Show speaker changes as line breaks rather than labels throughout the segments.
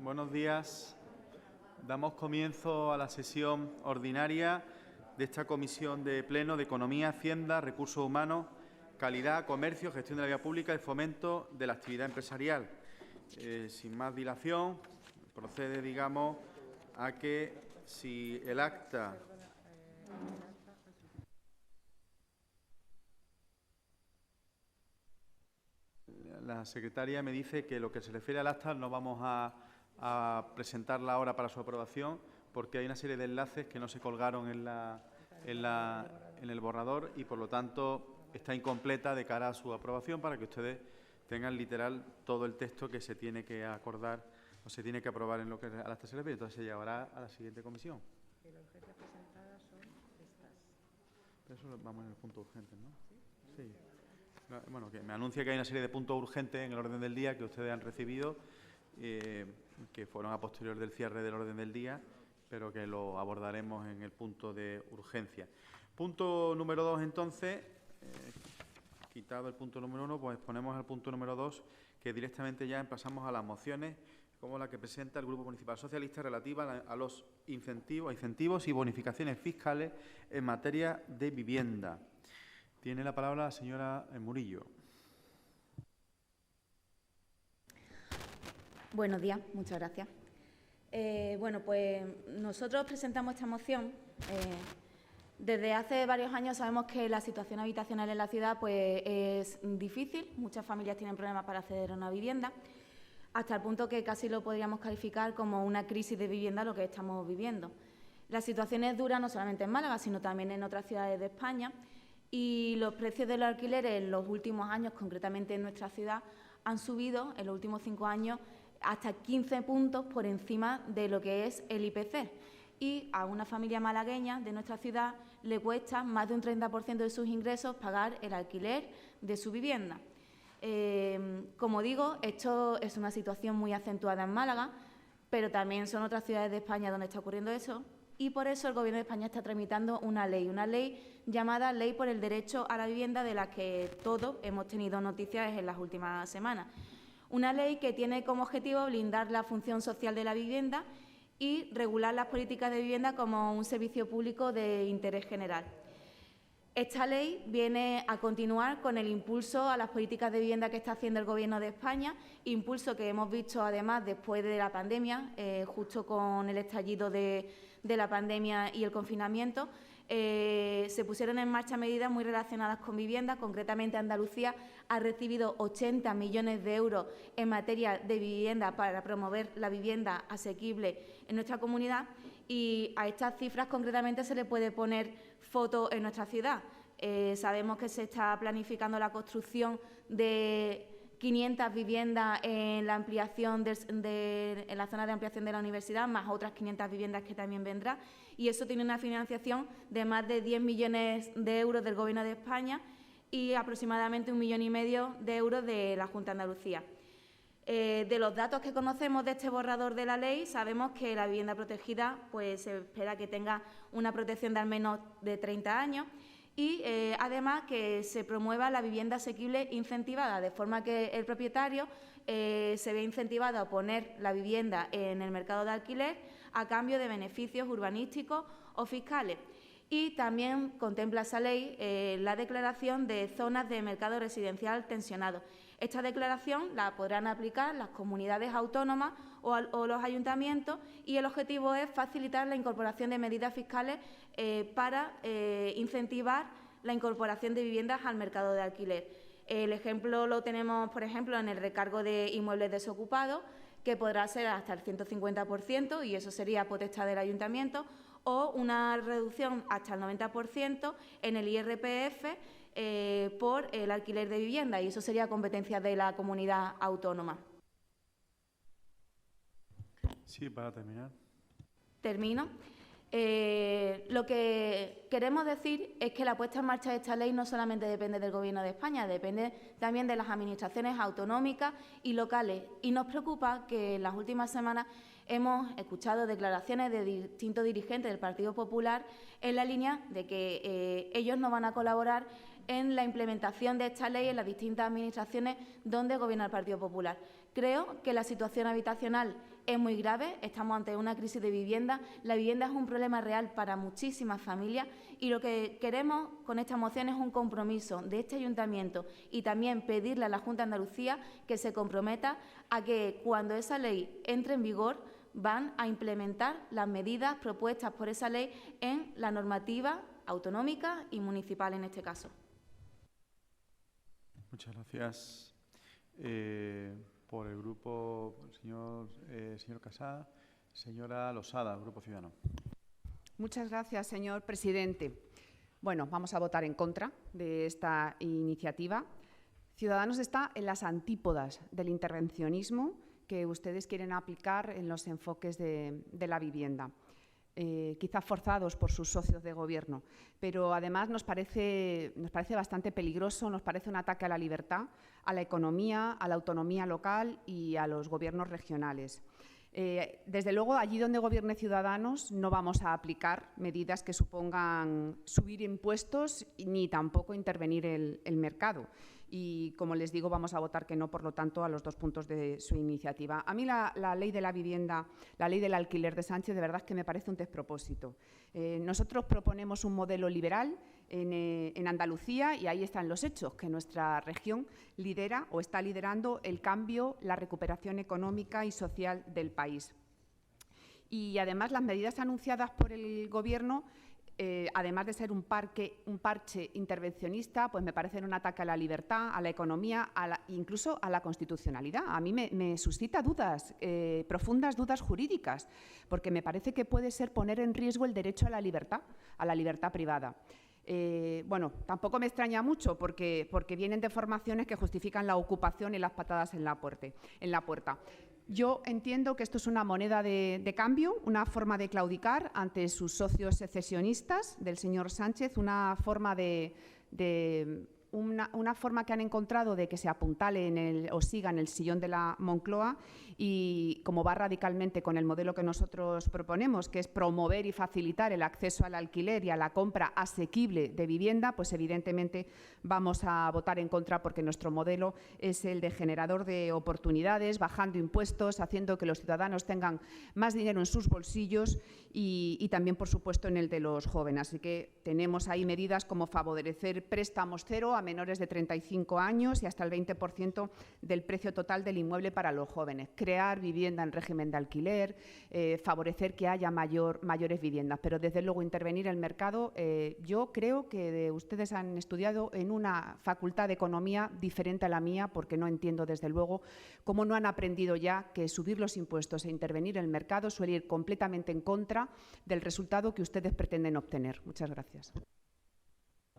Buenos días. Damos comienzo a la sesión ordinaria de esta Comisión de Pleno de Economía, Hacienda, Recursos Humanos, Calidad, Comercio, Gestión de la Vía Pública y Fomento de la Actividad Empresarial. Sin más dilación, procede, digamos, a que si el acta... La secretaria me dice que lo que se refiere al acta no vamos a presentarla ahora para su aprobación porque hay una serie de enlaces que no se colgaron en el borrador y, por lo tanto, está incompleta de cara a su aprobación para que ustedes tengan literal todo el texto que se tiene que acordar o se tiene que aprobar en lo que al acta se refiere. Entonces se llevará a la siguiente comisión.
Pero las urgencias presentadas son estas.
Pero eso vamos en el punto urgente, ¿no? Sí. Bueno, que me anuncia que hay una serie de puntos urgentes en el orden del día que ustedes han recibido, que fueron a posterior del cierre del orden del día, pero que lo abordaremos en el punto de urgencia. Punto número 2, entonces, quitado el punto número 1, pues ponemos al punto número 2, que directamente ya pasamos a las mociones, como la que presenta el Grupo Municipal Socialista relativa a los incentivos y bonificaciones fiscales en materia de vivienda. Tiene la palabra la señora Murillo.
Buenos días, muchas gracias. Bueno, pues nosotros presentamos esta moción. Desde hace varios años sabemos que la situación habitacional en la ciudad pues, es difícil. Muchas familias tienen problemas para acceder a una vivienda, hasta el punto que casi lo podríamos calificar como una crisis de vivienda lo que estamos viviendo. La situación es dura no solamente en Málaga, sino también en otras ciudades de España. Y los precios de los alquileres en los últimos años, concretamente en nuestra ciudad, han subido en los últimos 5 años hasta 15 puntos por encima de lo que es el IPC. Y a una familia malagueña de nuestra ciudad le cuesta más de un 30% de sus ingresos pagar el alquiler de su vivienda. Como digo, esto es una situación muy acentuada en Málaga, pero también son otras ciudades de España donde está ocurriendo eso. Y por eso el Gobierno de España está tramitando una ley llamada Ley por el Derecho a la Vivienda, de la que todos hemos tenido noticias en las últimas semanas. Una ley que tiene como objetivo blindar la función social de la vivienda y regular las políticas de vivienda como un servicio público de interés general. Esta ley viene a continuar con el impulso a las políticas de vivienda que está haciendo el Gobierno de España, impulso que hemos visto además después de la pandemia, justo con el estallido de la pandemia y el confinamiento. Se pusieron en marcha medidas muy relacionadas con vivienda. Concretamente, Andalucía ha recibido 80 millones de euros en materia de vivienda para promover la vivienda asequible en nuestra comunidad, y a estas cifras concretamente se le puede poner foto en nuestra ciudad. Sabemos que se está planificando la construcción de 500 viviendas en la ampliación en la zona de ampliación de la universidad, más otras 500 viviendas que también vendrán, y eso tiene una financiación de más de 10 millones de euros del Gobierno de España y aproximadamente 1,5 millones de euros de la Junta de Andalucía. De los datos que conocemos de este borrador de la ley, sabemos que la vivienda protegida pues, se espera que tenga una protección de al menos de 30 años, y además que se promueva la vivienda asequible incentivada, de forma que el propietario se ve incentivado a poner la vivienda en el mercado de alquiler a cambio de beneficios urbanísticos o fiscales. Y también contempla esa ley la declaración de zonas de mercado residencial tensionado. Esta declaración la podrán aplicar las comunidades autónomas o los ayuntamientos, y el objetivo es facilitar la incorporación de medidas fiscales para incentivar la incorporación de viviendas al mercado de alquiler. El ejemplo lo tenemos, por ejemplo, en el recargo de inmuebles desocupados, que podrá ser hasta el 150%, y eso sería potestad del ayuntamiento, o una reducción hasta el 90% en el IRPF por el alquiler de vivienda, y eso sería competencia de la comunidad autónoma.
Sí, para terminar.
Termino. Lo que queremos decir es que la puesta en marcha de esta ley no solamente depende del Gobierno de España, depende también de las administraciones autonómicas y locales. Y nos preocupa que en las últimas semanas hemos escuchado declaraciones de distintos dirigentes del Partido Popular en la línea de que ellos no van a colaborar en la implementación de esta ley en las distintas administraciones donde gobierna el Partido Popular. Creo que la situación habitacional es muy grave, estamos ante una crisis de vivienda, la vivienda es un problema real para muchísimas familias y lo que queremos con esta moción es un compromiso de este Ayuntamiento y también pedirle a la Junta de Andalucía que se comprometa a que cuando esa ley entre en vigor van a implementar las medidas propuestas por esa ley en la normativa autonómica y municipal en este caso.
Muchas gracias. Por el grupo, señor Casada, señora Losada, Grupo Ciudadanos.
Muchas gracias, señor presidente. Bueno, vamos a votar en contra de esta iniciativa. Ciudadanos está en las antípodas del intervencionismo que ustedes quieren aplicar en los enfoques de la vivienda. Quizá forzados por sus socios de gobierno, pero además nos parece bastante peligroso, nos parece un ataque a la libertad, a la economía, a la autonomía local y a los gobiernos regionales. Desde luego, allí donde gobierne Ciudadanos no vamos a aplicar medidas que supongan subir impuestos ni tampoco intervenir el mercado. Y, como les digo, vamos a votar que no, por lo tanto, a los 2 puntos de su iniciativa. A mí la ley de la vivienda, la ley del alquiler de Sánchez, de verdad que me parece un despropósito. Nosotros proponemos un modelo liberal en Andalucía y ahí están los hechos, que nuestra región lidera o está liderando el cambio, la recuperación económica y social del país. Y, además, las medidas anunciadas por el Gobierno, además de ser un parche intervencionista, pues me parecen un ataque a la libertad, a la economía, incluso a la constitucionalidad. A mí me suscita dudas, profundas dudas jurídicas, porque me parece que puede ser poner en riesgo el derecho a la libertad privada. Bueno, tampoco me extraña mucho porque vienen de formaciones que justifican la ocupación y las patadas en la puerta. Yo entiendo que esto es una moneda de cambio, una forma de claudicar ante sus socios secesionistas del señor Sánchez, una forma una forma que han encontrado de que se apuntale o siga en el sillón de la Moncloa y como va radicalmente con el modelo que nosotros proponemos, que es promover y facilitar el acceso al alquiler y a la compra asequible de vivienda, pues evidentemente vamos a votar en contra porque nuestro modelo es el de generador de oportunidades, bajando impuestos, haciendo que los ciudadanos tengan más dinero en sus bolsillos y también, por supuesto, en el de los jóvenes. Así que tenemos ahí medidas como favorecer préstamos cero a menores de 35 años y hasta el 20% del precio total del inmueble para los jóvenes, crear vivienda en régimen de alquiler, favorecer que haya mayores viviendas, pero desde luego intervenir en el mercado. Yo creo que ustedes han estudiado en una facultad de economía diferente a la mía, porque no entiendo desde luego cómo no han aprendido ya que subir los impuestos e intervenir en el mercado suele ir completamente en contra del resultado que ustedes pretenden obtener. Muchas gracias.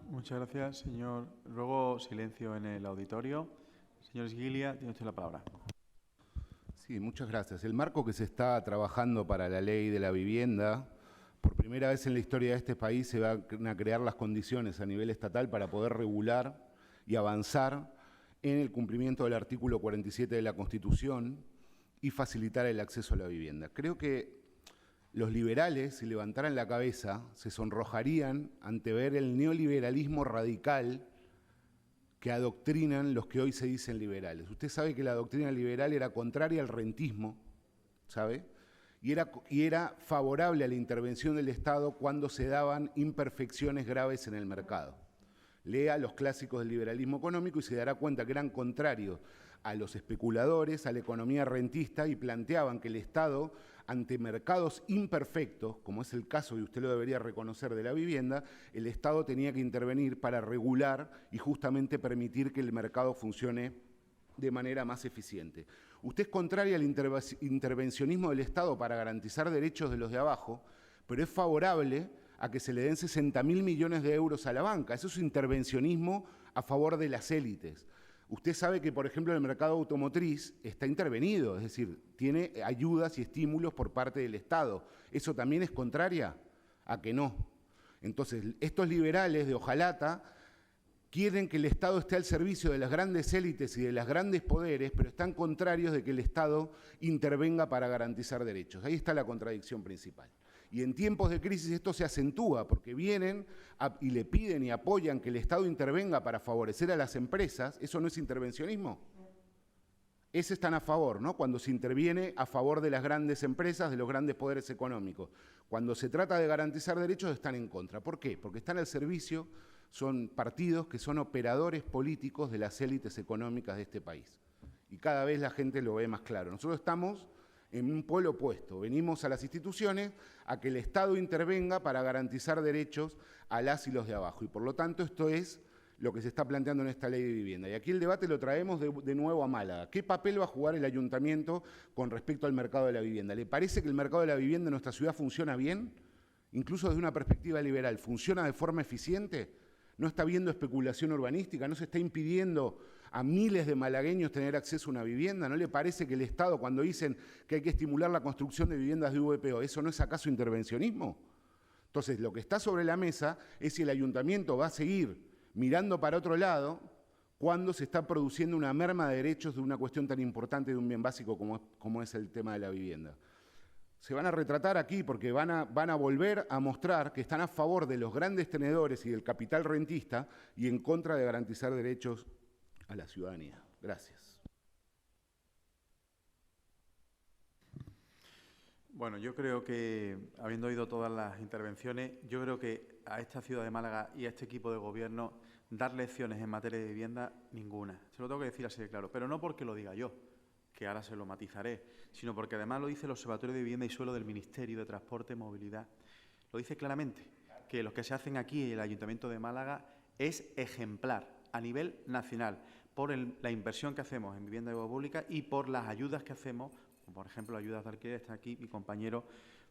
Muchas gracias, señor. Ruego silencio en el auditorio. Señor Esguilia, tiene usted la palabra.
Sí, muchas gracias. El marco que se está trabajando para la ley de la vivienda, por primera vez en la historia de este país se van a crear las condiciones a nivel estatal para poder regular y avanzar en el cumplimiento del artículo 47 de la Constitución y facilitar el acceso a la vivienda. Creo que los liberales, si levantaran la cabeza, se sonrojarían ante ver el neoliberalismo radical que adoctrinan los que hoy se dicen liberales. Usted sabe que la doctrina liberal era contraria al rentismo, ¿sabe? Y era favorable a la intervención del Estado cuando se daban imperfecciones graves en el mercado. Lea los clásicos del liberalismo económico y se dará cuenta que eran contrarios a los especuladores, a la economía rentista, y planteaban que el Estado, ante mercados imperfectos, como es el caso, y usted lo debería reconocer, de la vivienda, el Estado tenía que intervenir para regular y justamente permitir que el mercado funcione de manera más eficiente. Usted es contraria al intervencionismo del Estado para garantizar derechos de los de abajo, pero es favorable a que se le den 60.000 millones de euros a la banca. Eso es intervencionismo a favor de las élites. Usted sabe que, por ejemplo, el mercado automotriz está intervenido, es decir, tiene ayudas y estímulos por parte del Estado. ¿Eso también es contraria? ¿A que no? Entonces, estos liberales de hojalata quieren que el Estado esté al servicio de las grandes élites y de los grandes poderes, pero están contrarios de que el Estado intervenga para garantizar derechos. Ahí está la contradicción principal. Y en tiempos de crisis esto se acentúa porque vienen y le piden y apoyan que el Estado intervenga para favorecer a las empresas. ¿Eso no es intervencionismo? Ese están a favor, ¿no? Cuando se interviene a favor de las grandes empresas, de los grandes poderes económicos. Cuando se trata de garantizar derechos, están en contra. ¿Por qué? Porque están al servicio, son partidos que son operadores políticos de las élites económicas de este país. Y cada vez la gente lo ve más claro. Nosotros estamos en un polo opuesto. Venimos a las instituciones a que el Estado intervenga para garantizar derechos a las y los de abajo. Y por lo tanto, esto es lo que se está planteando en esta ley de vivienda. Y aquí el debate lo traemos de nuevo a Málaga. ¿Qué papel va a jugar el ayuntamiento con respecto al mercado de la vivienda? ¿Le parece que el mercado de la vivienda en nuestra ciudad funciona bien? Incluso desde una perspectiva liberal, ¿funciona de forma eficiente? ¿No está habiendo especulación urbanística? ¿No se está impidiendo a miles de malagueños tener acceso a una vivienda? ¿No le parece que el Estado, cuando dicen que hay que estimular la construcción de viviendas de VPO, ¿eso no es acaso intervencionismo? Entonces, lo que está sobre la mesa es si el ayuntamiento va a seguir mirando para otro lado cuando se está produciendo una merma de derechos de una cuestión tan importante de un bien básico como es el tema de la vivienda. Se van a retratar aquí porque van a volver a mostrar que están a favor de los grandes tenedores y del capital rentista y en contra de garantizar derechos a la ciudadanía. Gracias.
Bueno, yo creo que, habiendo oído todas las intervenciones, yo creo que a esta ciudad de Málaga y a este equipo de gobierno dar lecciones en materia de vivienda, ninguna. Se lo tengo que decir así de claro, pero no porque lo diga yo, que ahora se lo matizaré, sino porque además lo dice el Observatorio de Vivienda y Suelo del Ministerio de Transporte y Movilidad. Lo dice claramente, que lo que se hacen aquí en el Ayuntamiento de Málaga es ejemplar a nivel nacional por la inversión que hacemos en vivienda pública y por las ayudas que hacemos, como por ejemplo ayudas de alquiler. Está aquí mi compañero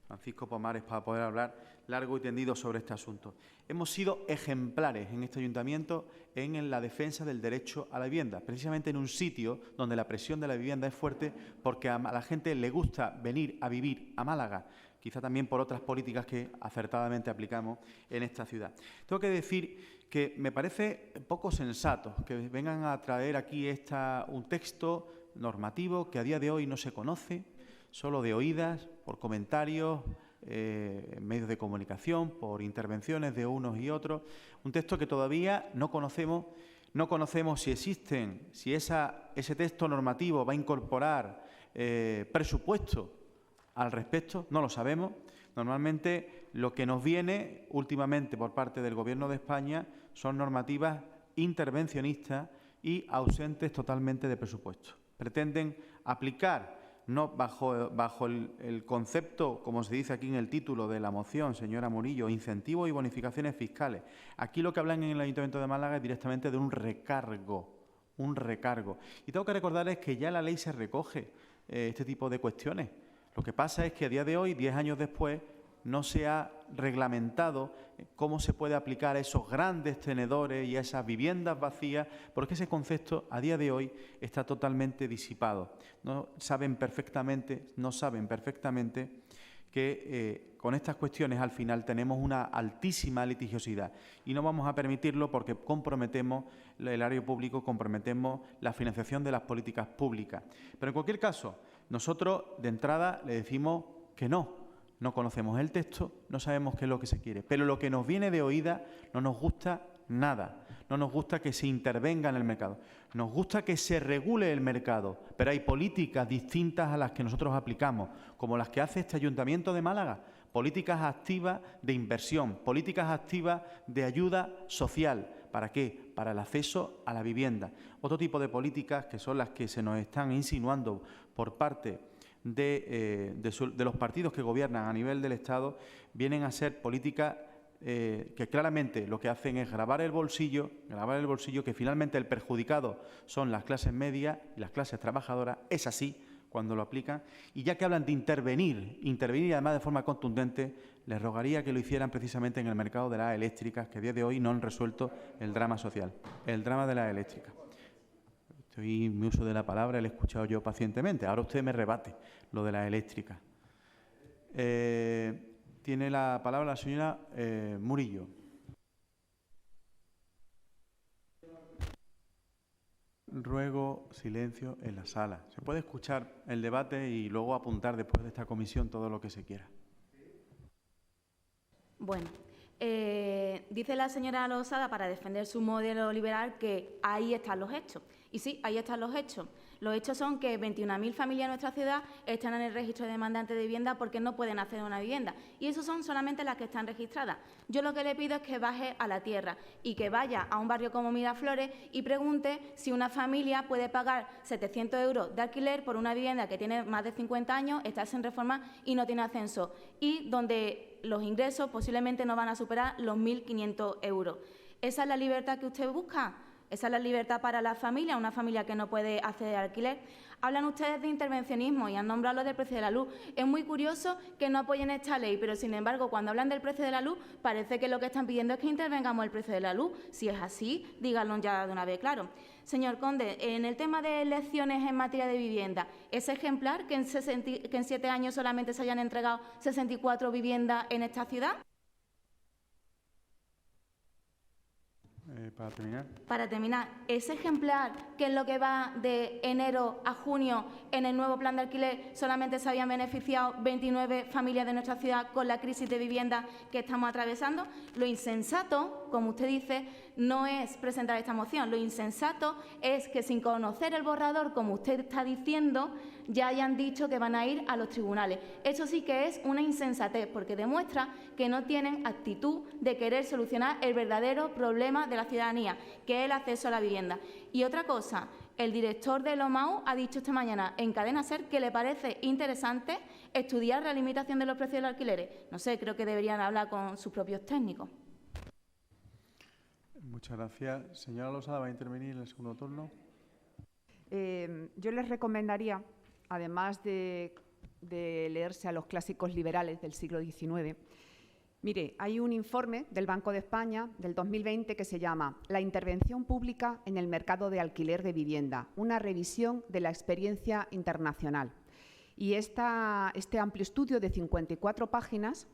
Francisco Pomares para poder hablar largo y tendido sobre este asunto. Hemos sido ejemplares en este ayuntamiento en la defensa del derecho a la vivienda, precisamente en un sitio donde la presión de la vivienda es fuerte porque a la gente le gusta venir a vivir a Málaga, quizá también por otras políticas que acertadamente aplicamos en esta ciudad. Tengo que decir que me parece poco sensato que vengan a traer aquí un texto normativo que a día de hoy no se conoce, solo de oídas, por comentarios, en medios de comunicación, por intervenciones de unos y otros. Un texto que todavía no conocemos si existen, si ese texto normativo va a incorporar presupuesto al respecto, no lo sabemos. Normalmente lo que nos viene últimamente por parte del Gobierno de España son normativas intervencionistas y ausentes totalmente de presupuesto. Pretenden aplicar, no bajo el concepto, como se dice aquí en el título de la moción, señora Murillo, incentivos y bonificaciones fiscales. Aquí lo que hablan en el Ayuntamiento de Málaga es directamente de un recargo. Y tengo que recordarles que ya en la ley se recoge este tipo de cuestiones. Lo que pasa es que a día de hoy, 10 años después, no se ha reglamentado cómo se puede aplicar a esos grandes tenedores y a esas viviendas vacías, porque ese concepto a día de hoy está totalmente disipado. No saben perfectamente que con estas cuestiones al final tenemos una altísima litigiosidad y no vamos a permitirlo porque comprometemos el erario público, comprometemos la financiación de las políticas públicas. Pero en cualquier caso, nosotros de entrada le decimos que no conocemos el texto, no sabemos qué es lo que se quiere, pero lo que nos viene de oída no nos gusta nada. No nos gusta que se intervenga en el mercado. Nos gusta que se regule el mercado, pero hay políticas distintas a las que nosotros aplicamos, como las que hace este Ayuntamiento de Málaga. Políticas activas de inversión, políticas activas de ayuda social. ¿Para qué? Para el acceso a la vivienda. Otro tipo de políticas que son las que se nos están insinuando por parte de los partidos que gobiernan a nivel del Estado, vienen a ser políticas que claramente lo que hacen es gravar el bolsillo, que finalmente el perjudicado son las clases medias y las clases trabajadoras. Es así cuando lo aplican. Y ya que hablan de intervenir además de forma contundente, les rogaría que lo hicieran precisamente en el mercado de las eléctricas, que a día de hoy no han resuelto el drama social, el drama de las eléctricas. Estoy mi uso de la palabra, lo he escuchado yo pacientemente. Ahora usted me rebate lo de las eléctricas. Tiene la palabra la señora Murillo. Ruego silencio en la sala. Se puede escuchar el debate y luego apuntar después de esta comisión todo lo que se quiera.
Bueno, dice la señora Losada, para defender su modelo liberal, que ahí están los hechos. Y sí, ahí están los hechos. Los hechos son que 21.000 familias en nuestra ciudad están en el registro de demandantes de vivienda porque no pueden acceder a una vivienda. Y esos son solamente las que están registradas. Yo lo que le pido es que baje a la tierra y que vaya a un barrio como Miraflores y pregunte si una familia puede pagar 700 euros de alquiler por una vivienda que tiene más de 50 años, está sin reforma y no tiene ascenso. Y donde los ingresos posiblemente no van a superar los 1.500 euros. ¿Esa es la libertad que usted busca? ¿Esa es la libertad para la familia, una familia que no puede acceder al alquiler? Hablan ustedes de intervencionismo y han nombrado lo del precio de la luz. Es muy curioso que no apoyen esta ley, pero sin embargo, cuando hablan del precio de la luz, parece que lo que están pidiendo es que intervengamos el precio de la luz. Si es así, díganlo ya de una vez claro. Señor Conde, en el tema de elecciones en materia de vivienda, ¿es ejemplar que en 7 años solamente se hayan entregado 64 viviendas en esta ciudad? Para terminar, ¿es ejemplar que en lo que va de enero a junio en el nuevo plan de alquiler solamente se habían beneficiado 29 familias de nuestra ciudad con la crisis de vivienda que estamos atravesando? Lo insensato, como usted dice, no es presentar esta moción. Lo insensato es que sin conocer el borrador, como usted está diciendo, ya hayan dicho que van a ir a los tribunales. Eso sí que es una insensatez, porque demuestra que no tienen actitud de querer solucionar el verdadero problema de la ciudadanía, que es el acceso a la vivienda. Y otra cosa, el director de Lomau ha dicho esta mañana en Cadena SER que le parece interesante estudiar la limitación de los precios de los alquileres. No sé, creo que deberían hablar con sus propios técnicos.
Muchas gracias. Señora Losada, ¿va a intervenir en el segundo turno?
Yo les recomendaría, además de leerse a los clásicos liberales del siglo XIX, mire, hay un informe del Banco de España del 2020 que se llama La intervención pública en el mercado de alquiler de vivienda, una revisión de la experiencia internacional. Y este amplio estudio de 54 páginas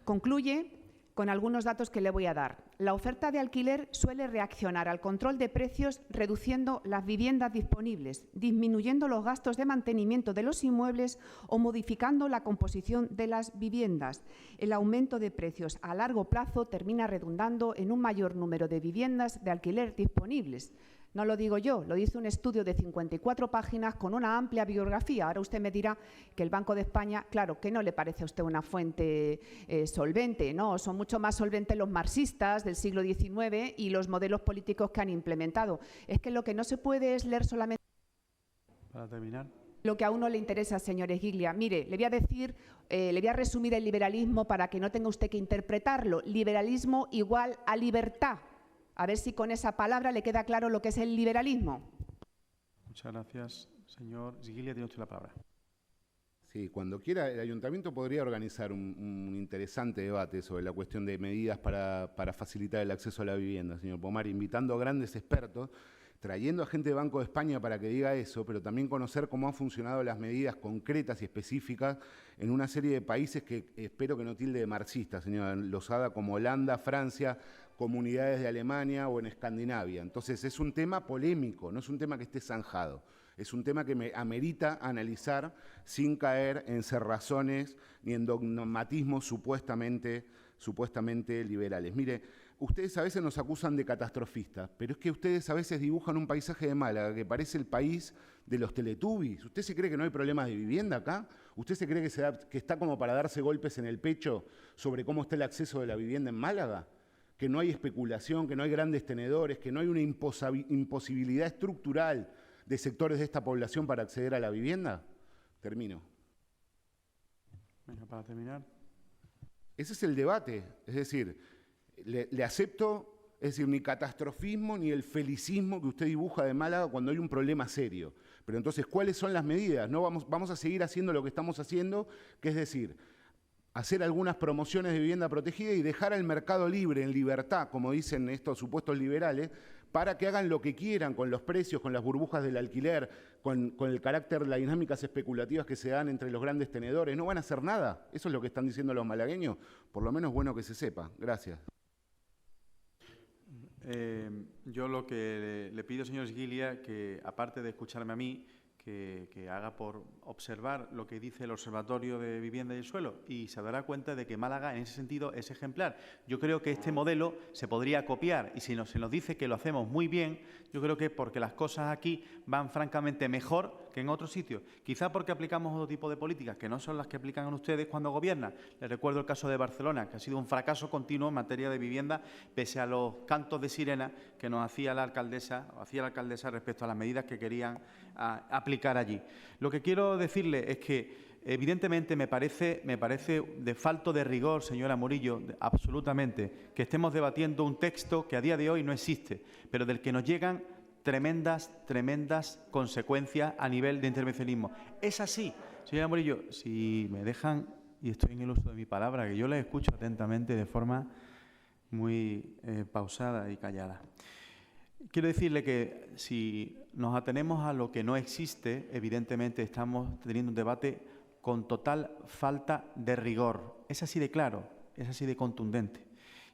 concluye con algunos datos que le voy a dar. La oferta de alquiler suele reaccionar al control de precios reduciendo las viviendas disponibles, disminuyendo los gastos de mantenimiento de los inmuebles o modificando la composición de las viviendas. El aumento de precios a largo plazo termina redundando en un mayor número de viviendas de alquiler disponibles. No lo digo yo, lo dice un estudio de 54 páginas con una amplia bibliografía. Ahora usted me dirá que el Banco de España, claro, que no le parece a usted una fuente solvente, ¿no? Son mucho más solventes los marxistas del siglo XIX y los modelos políticos que han implementado. Es que lo que no se puede es leer solamente...
Para terminar.
Lo que a uno le interesa, señor Esguiglia. Mire, le voy a decir, le voy a resumir el liberalismo para que no tenga usted que interpretarlo. Liberalismo igual a libertad. A ver si con esa palabra le queda claro lo que es el liberalismo.
Muchas gracias. Señor Esguiglia, tiene usted la palabra.
Sí, cuando quiera, el Ayuntamiento podría organizar un interesante debate sobre la cuestión de medidas para facilitar el acceso a la vivienda, señor Pomar, invitando a grandes expertos, trayendo a gente de Banco de España para que diga eso, pero también conocer cómo han funcionado las medidas concretas y específicas en una serie de países que espero que no tilde de marxistas, señora Losada, como Holanda, Francia, comunidades de Alemania o en Escandinavia. Entonces es un tema polémico, no es un tema que esté zanjado, es un tema que me amerita analizar sin caer en cerrazones ni en dogmatismos supuestamente liberales. Mire, ustedes a veces nos acusan de catastrofistas, pero es que ustedes a veces dibujan un paisaje de Málaga que parece el país de los Teletubbies. ¿Usted se cree que no hay problemas de vivienda acá? ¿Usted se cree que está como para darse golpes en el pecho sobre cómo está el acceso de la vivienda en Málaga? Que no hay especulación, que no hay grandes tenedores, que no hay una imposibilidad estructural de sectores de esta población para acceder a la vivienda? Termino.
Venga, para terminar.
Ese es el debate. Es decir, le acepto, es decir, ni catastrofismo ni el felicismo que usted dibuja de Málaga cuando hay un problema serio. Pero entonces, ¿cuáles son las medidas? No vamos a seguir haciendo lo que estamos haciendo, que es decir, hacer algunas promociones de vivienda protegida y dejar al mercado libre, en libertad, como dicen estos supuestos liberales, para que hagan lo que quieran con los precios, con las burbujas del alquiler, con el carácter, las dinámicas especulativas que se dan entre los grandes tenedores. No van a hacer nada. Eso es lo que están diciendo los malagueños. Por lo menos es bueno que se sepa. Gracias.
Yo lo que le pido, señor Esguiglia, que aparte de escucharme a mí, que haga por observar lo que dice el Observatorio de Vivienda y el Suelo y se dará cuenta de que Málaga en ese sentido es ejemplar. Yo creo que este modelo se podría copiar y si se nos dice que lo hacemos muy bien, yo creo que es porque las cosas aquí van francamente mejor que en otros sitios. Quizá porque aplicamos otro tipo de políticas que no son las que aplican ustedes cuando gobiernan. Les recuerdo el caso de Barcelona, que ha sido un fracaso continuo en materia de vivienda, pese a los cantos de sirena que nos hacía la alcaldesa respecto a las medidas que querían aplicar allí. Lo que quiero decirle es que evidentemente me parece de falto de rigor, señora Murillo, absolutamente, que estemos debatiendo un texto que a día de hoy no existe, pero del que nos llegan tremendas consecuencias a nivel de intervencionismo. Es así, señora Murillo, si me dejan, y estoy en el uso de mi palabra, que yo les escucho atentamente de forma muy pausada y callada. Quiero decirle que si nos atenemos a lo que no existe, evidentemente estamos teniendo un debate con total falta de rigor. Es así de claro, es así de contundente.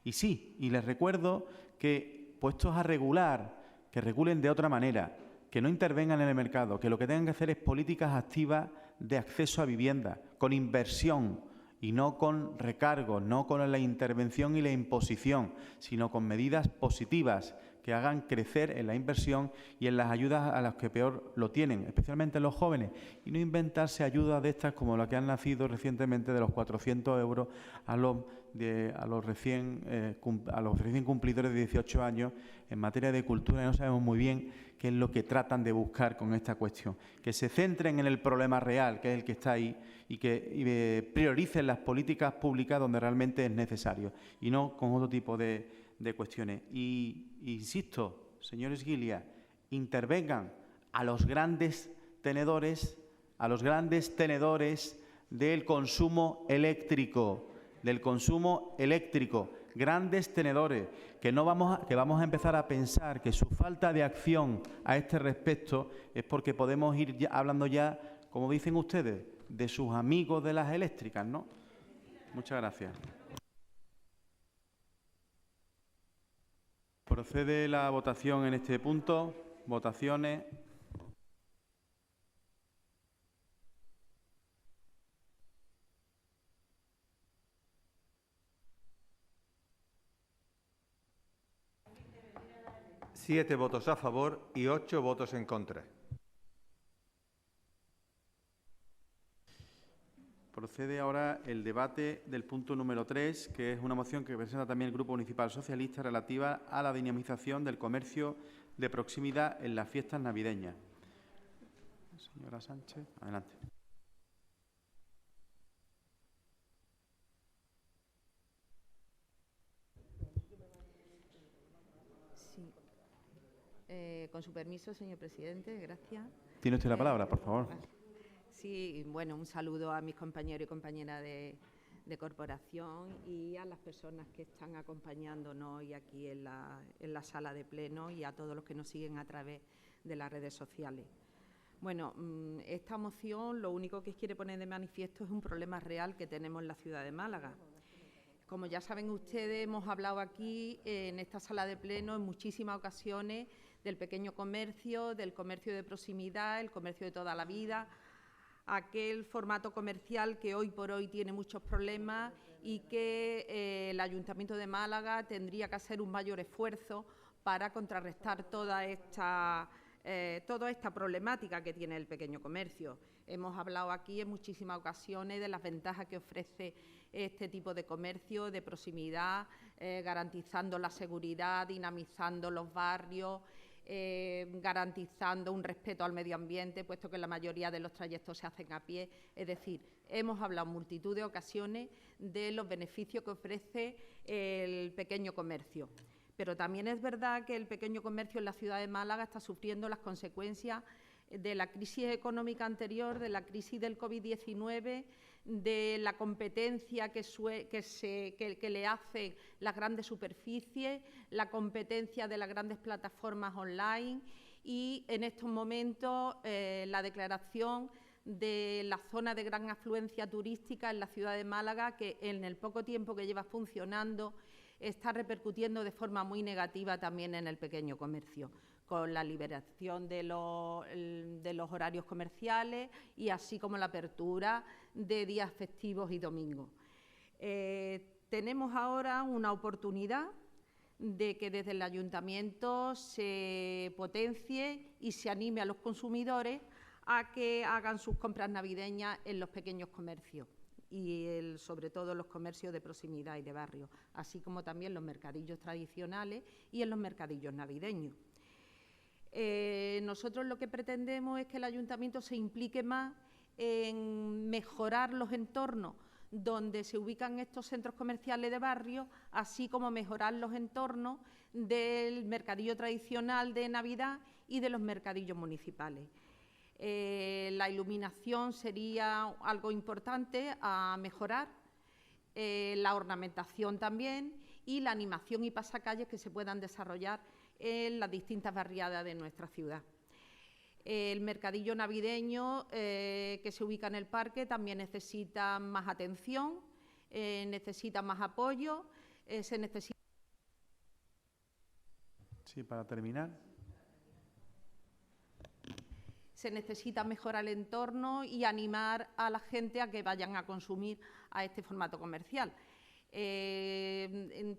Y sí, y les recuerdo que puestos a regular, que regulen de otra manera, que no intervengan en el mercado, que lo que tengan que hacer es políticas activas de acceso a vivienda, con inversión y no con recargos, no con la intervención y la imposición, sino con medidas positivas que hagan crecer en la inversión y en las ayudas a los que peor lo tienen, especialmente los jóvenes, y no inventarse ayudas de estas como la que han nacido recientemente de los 400 euros a los recién cumplidores de 18 años en materia de cultura. No sabemos muy bien qué es lo que tratan de buscar con esta cuestión. Que se centren en el problema real, que es el que está ahí, y que prioricen las políticas públicas donde realmente es necesario, y no con otro tipo de cuestiones. Y insisto, señor Esguilia, intervengan a los grandes tenedores del consumo eléctrico, grandes tenedores, que vamos a empezar a pensar que su falta de acción a este respecto es porque podemos ir hablando ya, como dicen ustedes, de sus amigos de las eléctricas, ¿no? Muchas gracias. Procede la votación en este punto. Votaciones.
Siete votos a favor y 8 votos en contra.
Procede ahora el debate del punto número 3, que es una moción que presenta también el Grupo Municipal Socialista relativa a la dinamización del comercio de proximidad en las fiestas navideñas. Señora Sánchez, adelante.
Sí. Con su permiso, señor presidente, gracias.
Tiene usted la palabra, por favor.
Sí, bueno, un saludo a mis compañeros y compañeras de corporación y a las personas que están acompañándonos hoy aquí en la sala de pleno y a todos los que nos siguen a través de las redes sociales. Bueno, esta moción lo único que quiere poner de manifiesto es un problema real que tenemos en la ciudad de Málaga. Como ya saben ustedes, hemos hablado aquí en esta sala de pleno en muchísimas ocasiones del pequeño comercio, del comercio de proximidad, el comercio de toda la vida, aquel formato comercial que hoy por hoy tiene muchos problemas y que el Ayuntamiento de Málaga tendría que hacer un mayor esfuerzo para contrarrestar toda esta problemática que tiene el pequeño comercio. Hemos hablado aquí en muchísimas ocasiones de las ventajas que ofrece este tipo de comercio de proximidad, garantizando la seguridad, dinamizando los barrios, garantizando un respeto al medio ambiente, puesto que la mayoría de los trayectos se hacen a pie. Es decir, hemos hablado en multitud de ocasiones de los beneficios que ofrece el pequeño comercio. Pero también es verdad que el pequeño comercio en la ciudad de Málaga está sufriendo las consecuencias de la crisis económica anterior, de la crisis del COVID-19, de la competencia que le hacen las grandes superficies, la competencia de las grandes plataformas online y, en estos momentos, la declaración de la zona de gran afluencia turística en la ciudad de Málaga, que en el poco tiempo que lleva funcionando está repercutiendo de forma muy negativa también en el pequeño comercio. con la liberación de los horarios comerciales y así como la apertura de días festivos y domingos. Tenemos ahora una oportunidad de que desde el Ayuntamiento se potencie y se anime a los consumidores a que hagan sus compras navideñas en los pequeños comercios y sobre todo los comercios de proximidad y de barrio, así como también los mercadillos tradicionales y en los mercadillos navideños. Nosotros lo que pretendemos es que el Ayuntamiento se implique más en mejorar los entornos donde se ubican estos centros comerciales de barrio, así como mejorar los entornos del mercadillo tradicional de Navidad y de los mercadillos municipales. La iluminación sería algo importante a mejorar, la ornamentación también y la animación y pasacalles que se puedan desarrollar en las distintas barriadas de nuestra ciudad. El mercadillo navideño que se ubica en el parque también necesita más atención, necesita más apoyo, se necesita...
Sí, para terminar.
Se necesita mejorar el entorno y animar a la gente a que vayan a consumir a este formato comercial.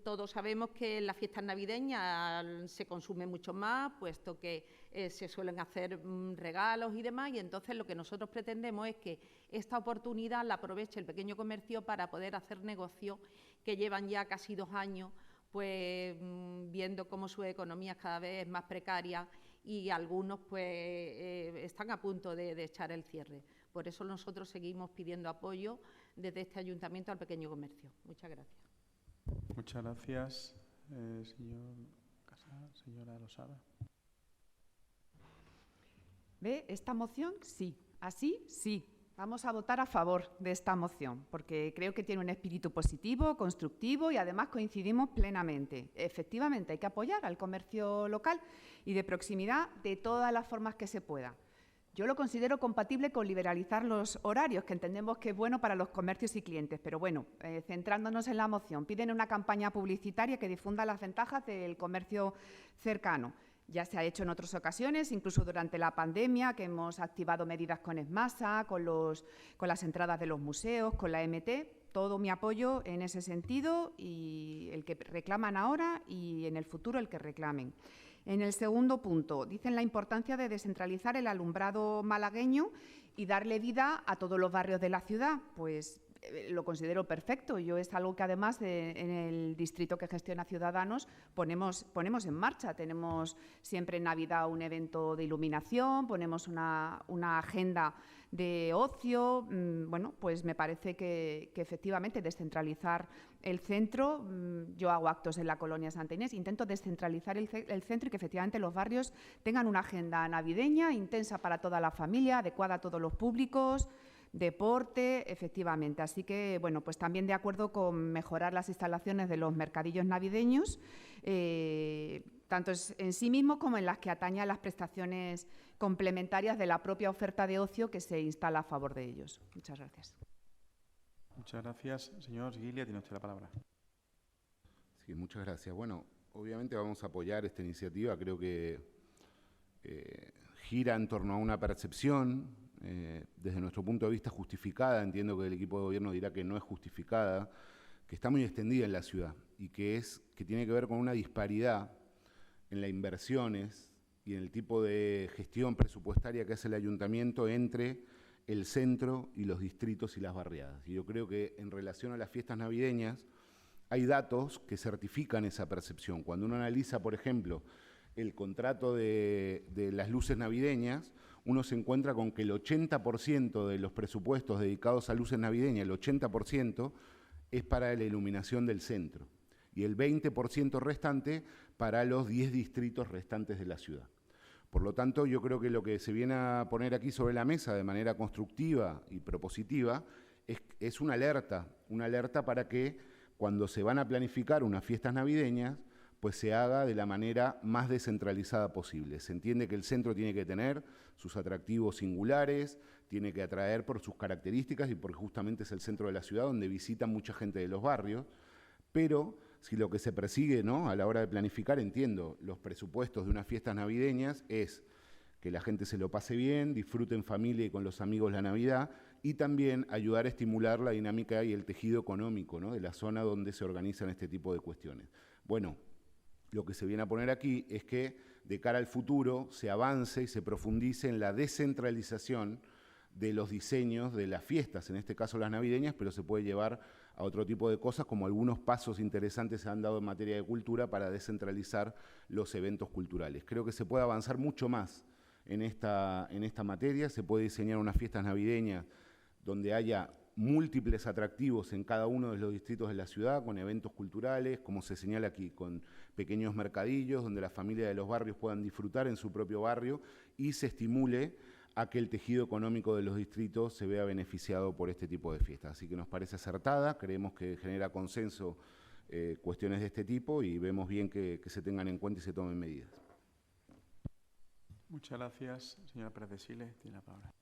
Todos sabemos que en las fiestas navideñas se consume mucho más, puesto que se suelen hacer regalos y demás, y entonces lo que nosotros pretendemos es que esta oportunidad la aproveche el pequeño comercio para poder hacer negocios que llevan ya casi 2 años, pues viendo cómo su economía cada vez es más precaria y algunos pues están a punto de echar el cierre. Por eso nosotros seguimos pidiendo apoyo desde este Ayuntamiento al pequeño comercio. Muchas gracias.
Muchas gracias, señor Casal, señora Losada.
¿Ve? Esta moción, sí. Así, sí. Vamos a votar a favor de esta moción, porque creo que tiene un espíritu positivo, constructivo y además coincidimos plenamente. Efectivamente, hay que apoyar al comercio local y de proximidad de todas las formas que se pueda. Yo lo considero compatible con liberalizar los horarios, que entendemos que es bueno para los comercios y clientes, pero bueno, centrándonos en la moción, piden una campaña publicitaria que difunda las ventajas del comercio cercano. Ya se ha hecho en otras ocasiones, incluso durante la pandemia, que hemos activado medidas con ESMASA, con las entradas de los museos, con la MT. Todo mi apoyo en ese sentido, y el que reclaman ahora y en el futuro el que reclamen. En el segundo punto, dicen la importancia de descentralizar el alumbrado malagueño y darle vida a todos los barrios de la ciudad. Pues lo considero perfecto. Yo es algo que además en el distrito que gestiona Ciudadanos ponemos en marcha. Tenemos siempre en Navidad un evento de iluminación, ponemos una agenda de ocio. Bueno, pues me parece que efectivamente descentralizar el centro, yo hago actos en la colonia Santa Inés, intento descentralizar el centro y que efectivamente los barrios tengan una agenda navideña intensa para toda la familia, adecuada a todos los públicos, deporte, efectivamente. Así que, bueno, pues también de acuerdo con mejorar las instalaciones de los mercadillos navideños, tanto en sí mismos como en las que atañe a las prestaciones complementarias de la propia oferta de ocio que se instala a favor de ellos. Muchas gracias.
Muchas gracias. Señor Guilia, tiene usted la palabra.
Sí, muchas gracias. Bueno, obviamente vamos a apoyar esta iniciativa. Creo que gira en torno a una percepción, desde nuestro punto de vista justificada, entiendo que el equipo de gobierno dirá que no es justificada, que está muy extendida en la ciudad y que tiene que ver con una disparidad en las inversiones y en el tipo de gestión presupuestaria que hace el ayuntamiento entre el centro y los distritos y las barriadas. Y yo creo que en relación a las fiestas navideñas hay datos que certifican esa percepción. Cuando uno analiza, por ejemplo, el contrato de las luces navideñas, uno se encuentra con que el 80% de los presupuestos dedicados a luces navideñas, el 80% es para la iluminación del centro y el 20% restante para los 10 distritos restantes de la ciudad. Por lo tanto, yo creo que lo que se viene a poner aquí sobre la mesa de manera constructiva y propositiva es una alerta para que cuando se van a planificar unas fiestas navideñas, pues se haga de la manera más descentralizada posible. Se entiende que el centro tiene que tener sus atractivos singulares, tiene que atraer por sus características y porque justamente es el centro de la ciudad donde visita mucha gente de los barrios, pero si lo que se persigue, ¿no?, a la hora de planificar, entiendo, los presupuestos de unas fiestas navideñas es que la gente se lo pase bien, disfrute en familia y con los amigos la Navidad, y también ayudar a estimular la dinámica y el tejido económico, ¿no?, de la zona donde se organizan este tipo de cuestiones. Bueno, lo que se viene a poner aquí es que de cara al futuro se avance y se profundice en la descentralización de los diseños de las fiestas, en este caso las navideñas, pero se puede llevar a otro tipo de cosas, como algunos pasos interesantes se han dado en materia de cultura para descentralizar los eventos culturales. Creo que se puede avanzar mucho más en esta materia, se puede diseñar unas fiestas navideñas donde haya múltiples atractivos en cada uno de los distritos de la ciudad, con eventos culturales, como se señala aquí, con pequeños mercadillos donde las familias de los barrios puedan disfrutar en su propio barrio y se estimule a que el tejido económico de los distritos se vea beneficiado por este tipo de fiestas. Así que nos parece acertada, creemos que genera consenso cuestiones de este tipo y vemos bien que se tengan en cuenta y se tomen medidas.
Muchas gracias. Señora Pérez de Siles, tiene la palabra.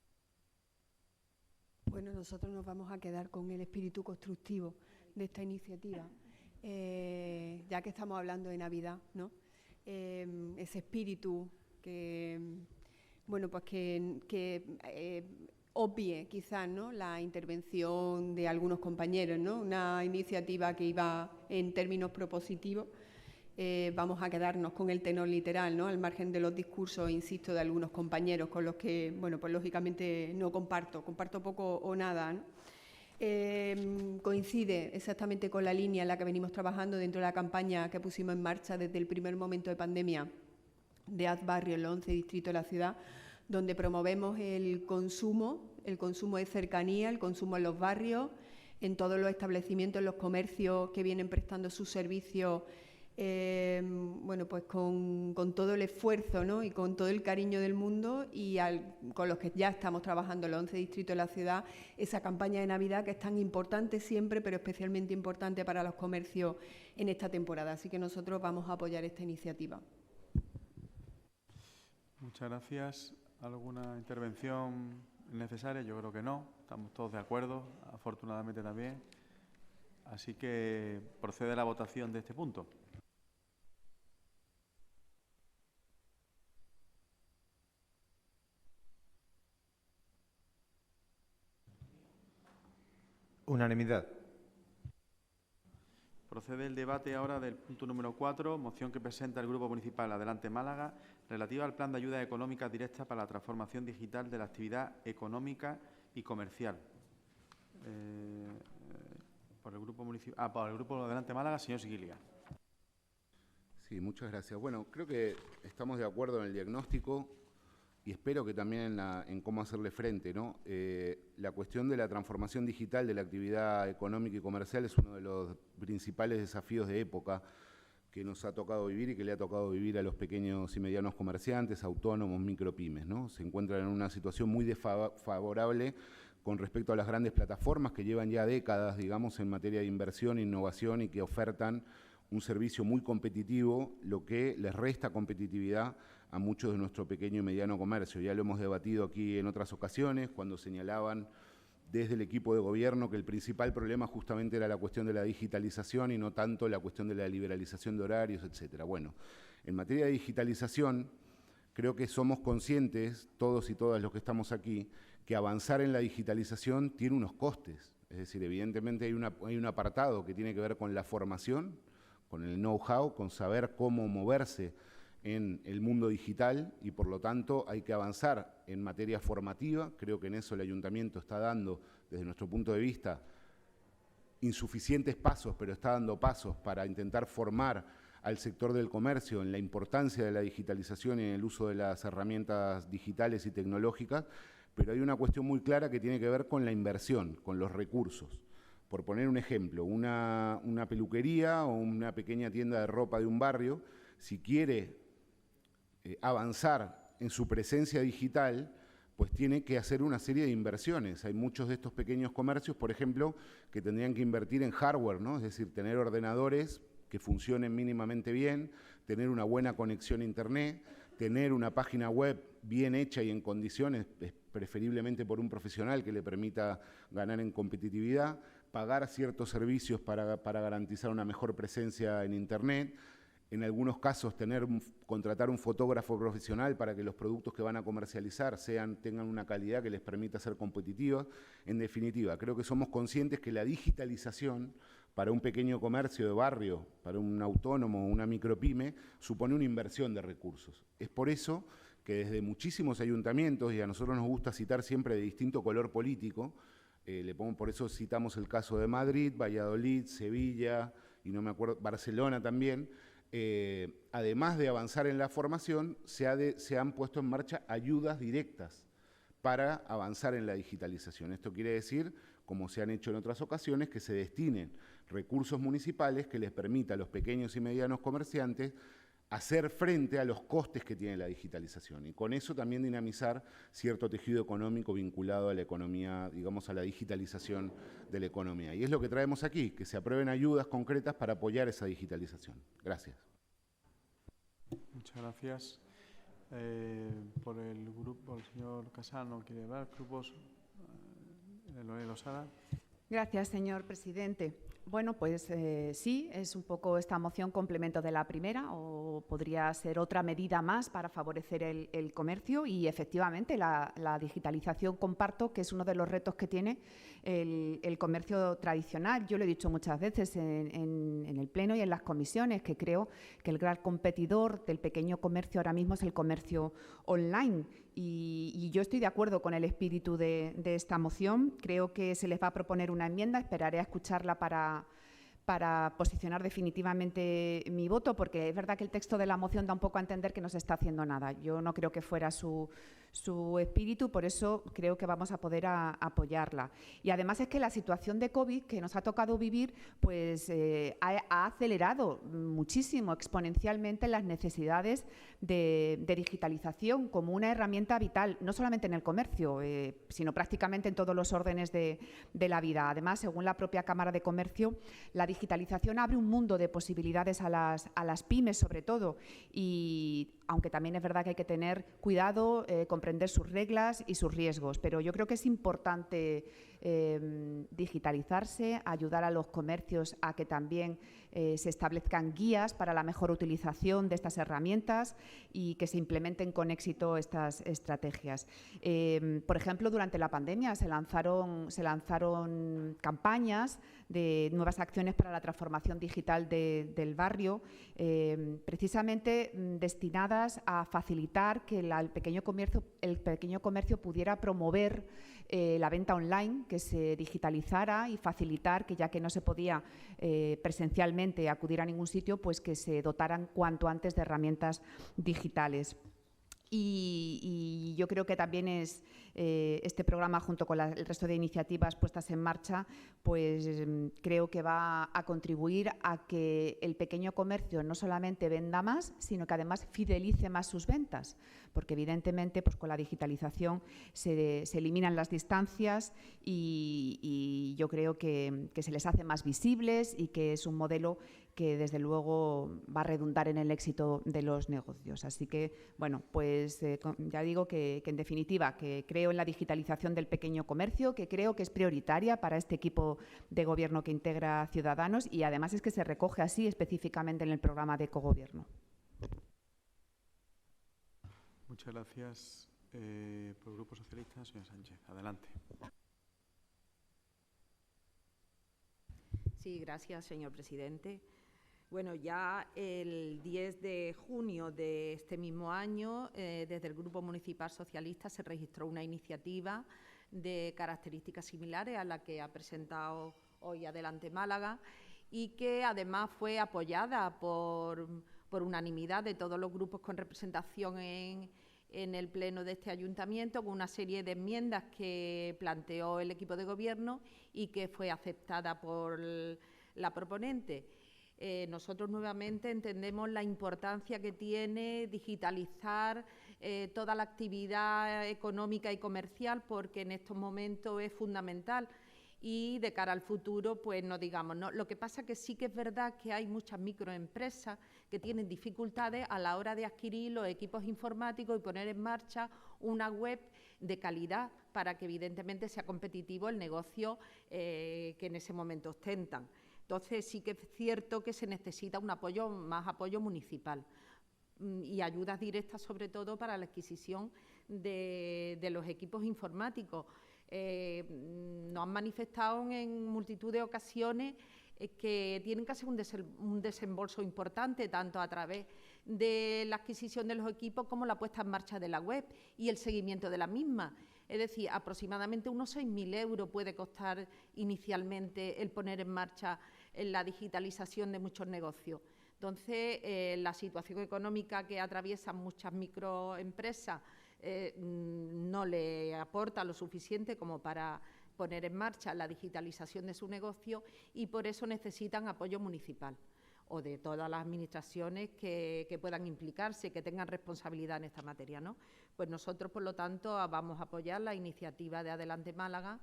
Bueno, nosotros nos vamos a quedar con el espíritu constructivo de esta iniciativa, ya que estamos hablando de Navidad, ¿no? Ese espíritu que, bueno, pues que obvie quizás, ¿no?, la intervención de algunos compañeros, ¿no? Una iniciativa que iba en términos propositivos. Vamos a quedarnos con el tenor literal, ¿no?, al margen de los discursos, insisto, de algunos compañeros con los que, bueno, pues lógicamente no comparto poco o nada, ¿no? Coincide exactamente con la línea en la que venimos trabajando dentro de la campaña que pusimos en marcha desde el primer momento de pandemia de Haz Barrio en los 11 distritos de la ciudad, donde promovemos el consumo de cercanía, el consumo en los barrios, en todos los establecimientos, en los comercios que vienen prestando sus servicios, bueno, pues con todo el esfuerzo, ¿no?, y con todo el cariño del mundo y con los que ya estamos trabajando en los 11 distritos de la ciudad, esa campaña de Navidad que es tan importante siempre, pero especialmente importante para los comercios en esta temporada. Así que nosotros vamos a apoyar esta iniciativa.
Muchas gracias. ¿Alguna intervención necesaria? Yo creo que no. Estamos todos de acuerdo, afortunadamente también. Así que procede la votación de este punto.
Unanimidad.
Procede el debate ahora del punto número 4, moción que presenta el Grupo Municipal Adelante Málaga, relativa al plan de ayuda económica directa para la transformación digital de la actividad económica y comercial. Por el Grupo Adelante Málaga, señor Siguilia.
Sí, muchas gracias. Bueno, creo que estamos de acuerdo en el diagnóstico y espero que también en cómo hacerle frente, ¿no? La cuestión de la transformación digital de la actividad económica y comercial es uno de los principales desafíos de época que nos ha tocado vivir y que le ha tocado vivir a los pequeños y medianos comerciantes, autónomos, micropymes, ¿no? Se encuentran en una situación muy desfavorable con respecto a las grandes plataformas que llevan ya décadas, digamos, en materia de inversión e innovación y que ofertan un servicio muy competitivo, lo que les resta competitividad a muchos de nuestro pequeño y mediano comercio. Ya lo hemos debatido aquí en otras ocasiones, cuando señalaban desde el equipo de gobierno que el principal problema justamente era la cuestión de la digitalización y no tanto la cuestión de la liberalización de horarios, etcétera. Bueno, en materia de digitalización, creo que somos conscientes, todos y todas los que estamos aquí, que avanzar en la digitalización tiene unos costes. Es decir, evidentemente hay un apartado que tiene que ver con la formación, con el know-how, con saber cómo moverse en el mundo digital y por lo tanto hay que avanzar en materia formativa. Creo que en eso el Ayuntamiento está dando, desde nuestro punto de vista, insuficientes pasos, pero está dando pasos para intentar formar al sector del comercio en la importancia de la digitalización y en el uso de las herramientas digitales y tecnológicas, pero hay una cuestión muy clara que tiene que ver con la inversión, con los recursos. Por poner un ejemplo, una peluquería o una pequeña tienda de ropa de un barrio, si quiere avanzar en su presencia digital, pues tiene que hacer una serie de inversiones. Hay muchos de estos pequeños comercios, por ejemplo, que tendrían que invertir en hardware, ¿no? Es decir, tener ordenadores que funcionen mínimamente bien, tener una buena conexión a Internet, tener una página web bien hecha y en condiciones, preferiblemente por un profesional que le permita ganar en competitividad, pagar ciertos servicios para garantizar una mejor presencia en Internet. En algunos casos contratar un fotógrafo profesional para que los productos que van a comercializar tengan una calidad que les permita ser competitivos. En definitiva, creo que somos conscientes que la digitalización para un pequeño comercio de barrio, para un autónomo o una micropyme, supone una inversión de recursos. Es por eso que desde muchísimos ayuntamientos, y a nosotros nos gusta citar siempre de distinto color político, por eso citamos el caso de Madrid, Valladolid, Sevilla, y no me acuerdo, Barcelona también. Además de avanzar en la formación, se han puesto en marcha ayudas directas para avanzar en la digitalización. Esto quiere decir, como se han hecho en otras ocasiones, que se destinen recursos municipales que les permita a los pequeños y medianos comerciantes hacer frente a los costes que tiene la digitalización y con eso también dinamizar cierto tejido económico vinculado a la economía, digamos, a la digitalización de la economía. Y es lo que traemos aquí, que se aprueben ayudas concretas para apoyar esa digitalización. Gracias.
Muchas gracias. Por el grupo, el señor Casano quiere hablar. Grupos, Lorena Losada.
Gracias, señor presidente. Bueno, pues sí, es un poco esta moción complemento de la primera o podría ser otra medida más para favorecer el comercio y efectivamente la digitalización comparto que es uno de los retos que tiene el comercio tradicional. Yo lo he dicho muchas veces en el Pleno y en las comisiones que creo que el gran competidor del pequeño comercio ahora mismo es el comercio online. Y yo estoy de acuerdo con el espíritu de esta moción. Creo que se les va a proponer una enmienda. Esperaré a escucharla para posicionar definitivamente mi voto, porque es verdad que el texto de la moción da un poco a entender que no se está haciendo nada. Yo no creo que fuera su espíritu, por eso creo que vamos a poder apoyarla. Y además es que la situación de COVID que nos ha tocado vivir pues, ha acelerado muchísimo, exponencialmente, las necesidades de digitalización como una herramienta vital, no solamente en el comercio, sino prácticamente en todos los órdenes de la vida. Además, según la propia Cámara de Comercio, la digitalización abre un mundo de posibilidades a las pymes, sobre todo, y aunque también es verdad que hay que tener cuidado, comprender sus reglas y sus riesgos, pero yo creo que es importante digitalizarse, ayudar a los comercios a que también se establezcan guías para la mejor utilización de estas herramientas y que se implementen con éxito estas estrategias. Por ejemplo, durante la pandemia se lanzaron campañas de nuevas acciones para la transformación digital del barrio, precisamente destinadas a facilitar que el pequeño comercio pudiera promover la venta online, que se digitalizara y facilitar que, ya que no se podía presencialmente acudir a ningún sitio, pues que se dotaran cuanto antes de herramientas digitales. Y yo creo que también es este programa, junto con el resto de iniciativas puestas en marcha, pues creo que va a contribuir a que el pequeño comercio no solamente venda más, sino que además fidelice más sus ventas, porque evidentemente pues con la digitalización se eliminan las distancias y yo creo que se les hace más visibles y que es un modelo que desde luego va a redundar en el éxito de los negocios. Así que, bueno, pues ya digo que en definitiva que creo en la digitalización del pequeño comercio, que creo que es prioritaria para este equipo de gobierno que integra Ciudadanos y además es que se recoge así específicamente en el programa de cogobierno.
Muchas gracias. Por el Grupo Socialista, señora Sánchez. Adelante.
Sí, gracias, señor presidente. Bueno, ya el 10 de junio de este mismo año, desde el Grupo Municipal Socialista se registró una iniciativa de características similares a la que ha presentado hoy Adelante Málaga y que además fue apoyada por unanimidad de todos los grupos con representación en el Pleno de este Ayuntamiento, con una serie de enmiendas que planteó el equipo de gobierno y que fue aceptada por la proponente. Nosotros nuevamente entendemos la importancia que tiene digitalizar toda la actividad económica y comercial, porque en estos momentos es fundamental. y de cara al futuro, pues no digamos, ¿no? Lo que pasa que sí que es verdad que hay muchas microempresas que tienen dificultades a la hora de adquirir los equipos informáticos y poner en marcha una web de calidad para que evidentemente sea competitivo el negocio que en ese momento ostentan. Entonces sí que es cierto que se necesita un apoyo, más apoyo municipal y ayudas directas sobre todo para la adquisición de los equipos informáticos. Nos han manifestado en multitud de ocasiones que tienen que hacer un desembolso importante, tanto a través de la adquisición de los equipos como la puesta en marcha de la web y el seguimiento de la misma. Es decir, aproximadamente unos 6.000 euros puede costar inicialmente el poner en marcha la digitalización de muchos negocios. Entonces, la situación económica que atraviesan muchas microempresas no le aporta lo suficiente como para poner en marcha la digitalización de su negocio y por eso necesitan apoyo municipal o de todas las administraciones que puedan implicarse, que tengan responsabilidad en esta materia, ¿no? Pues nosotros, por lo tanto, vamos a apoyar la iniciativa de Adelante Málaga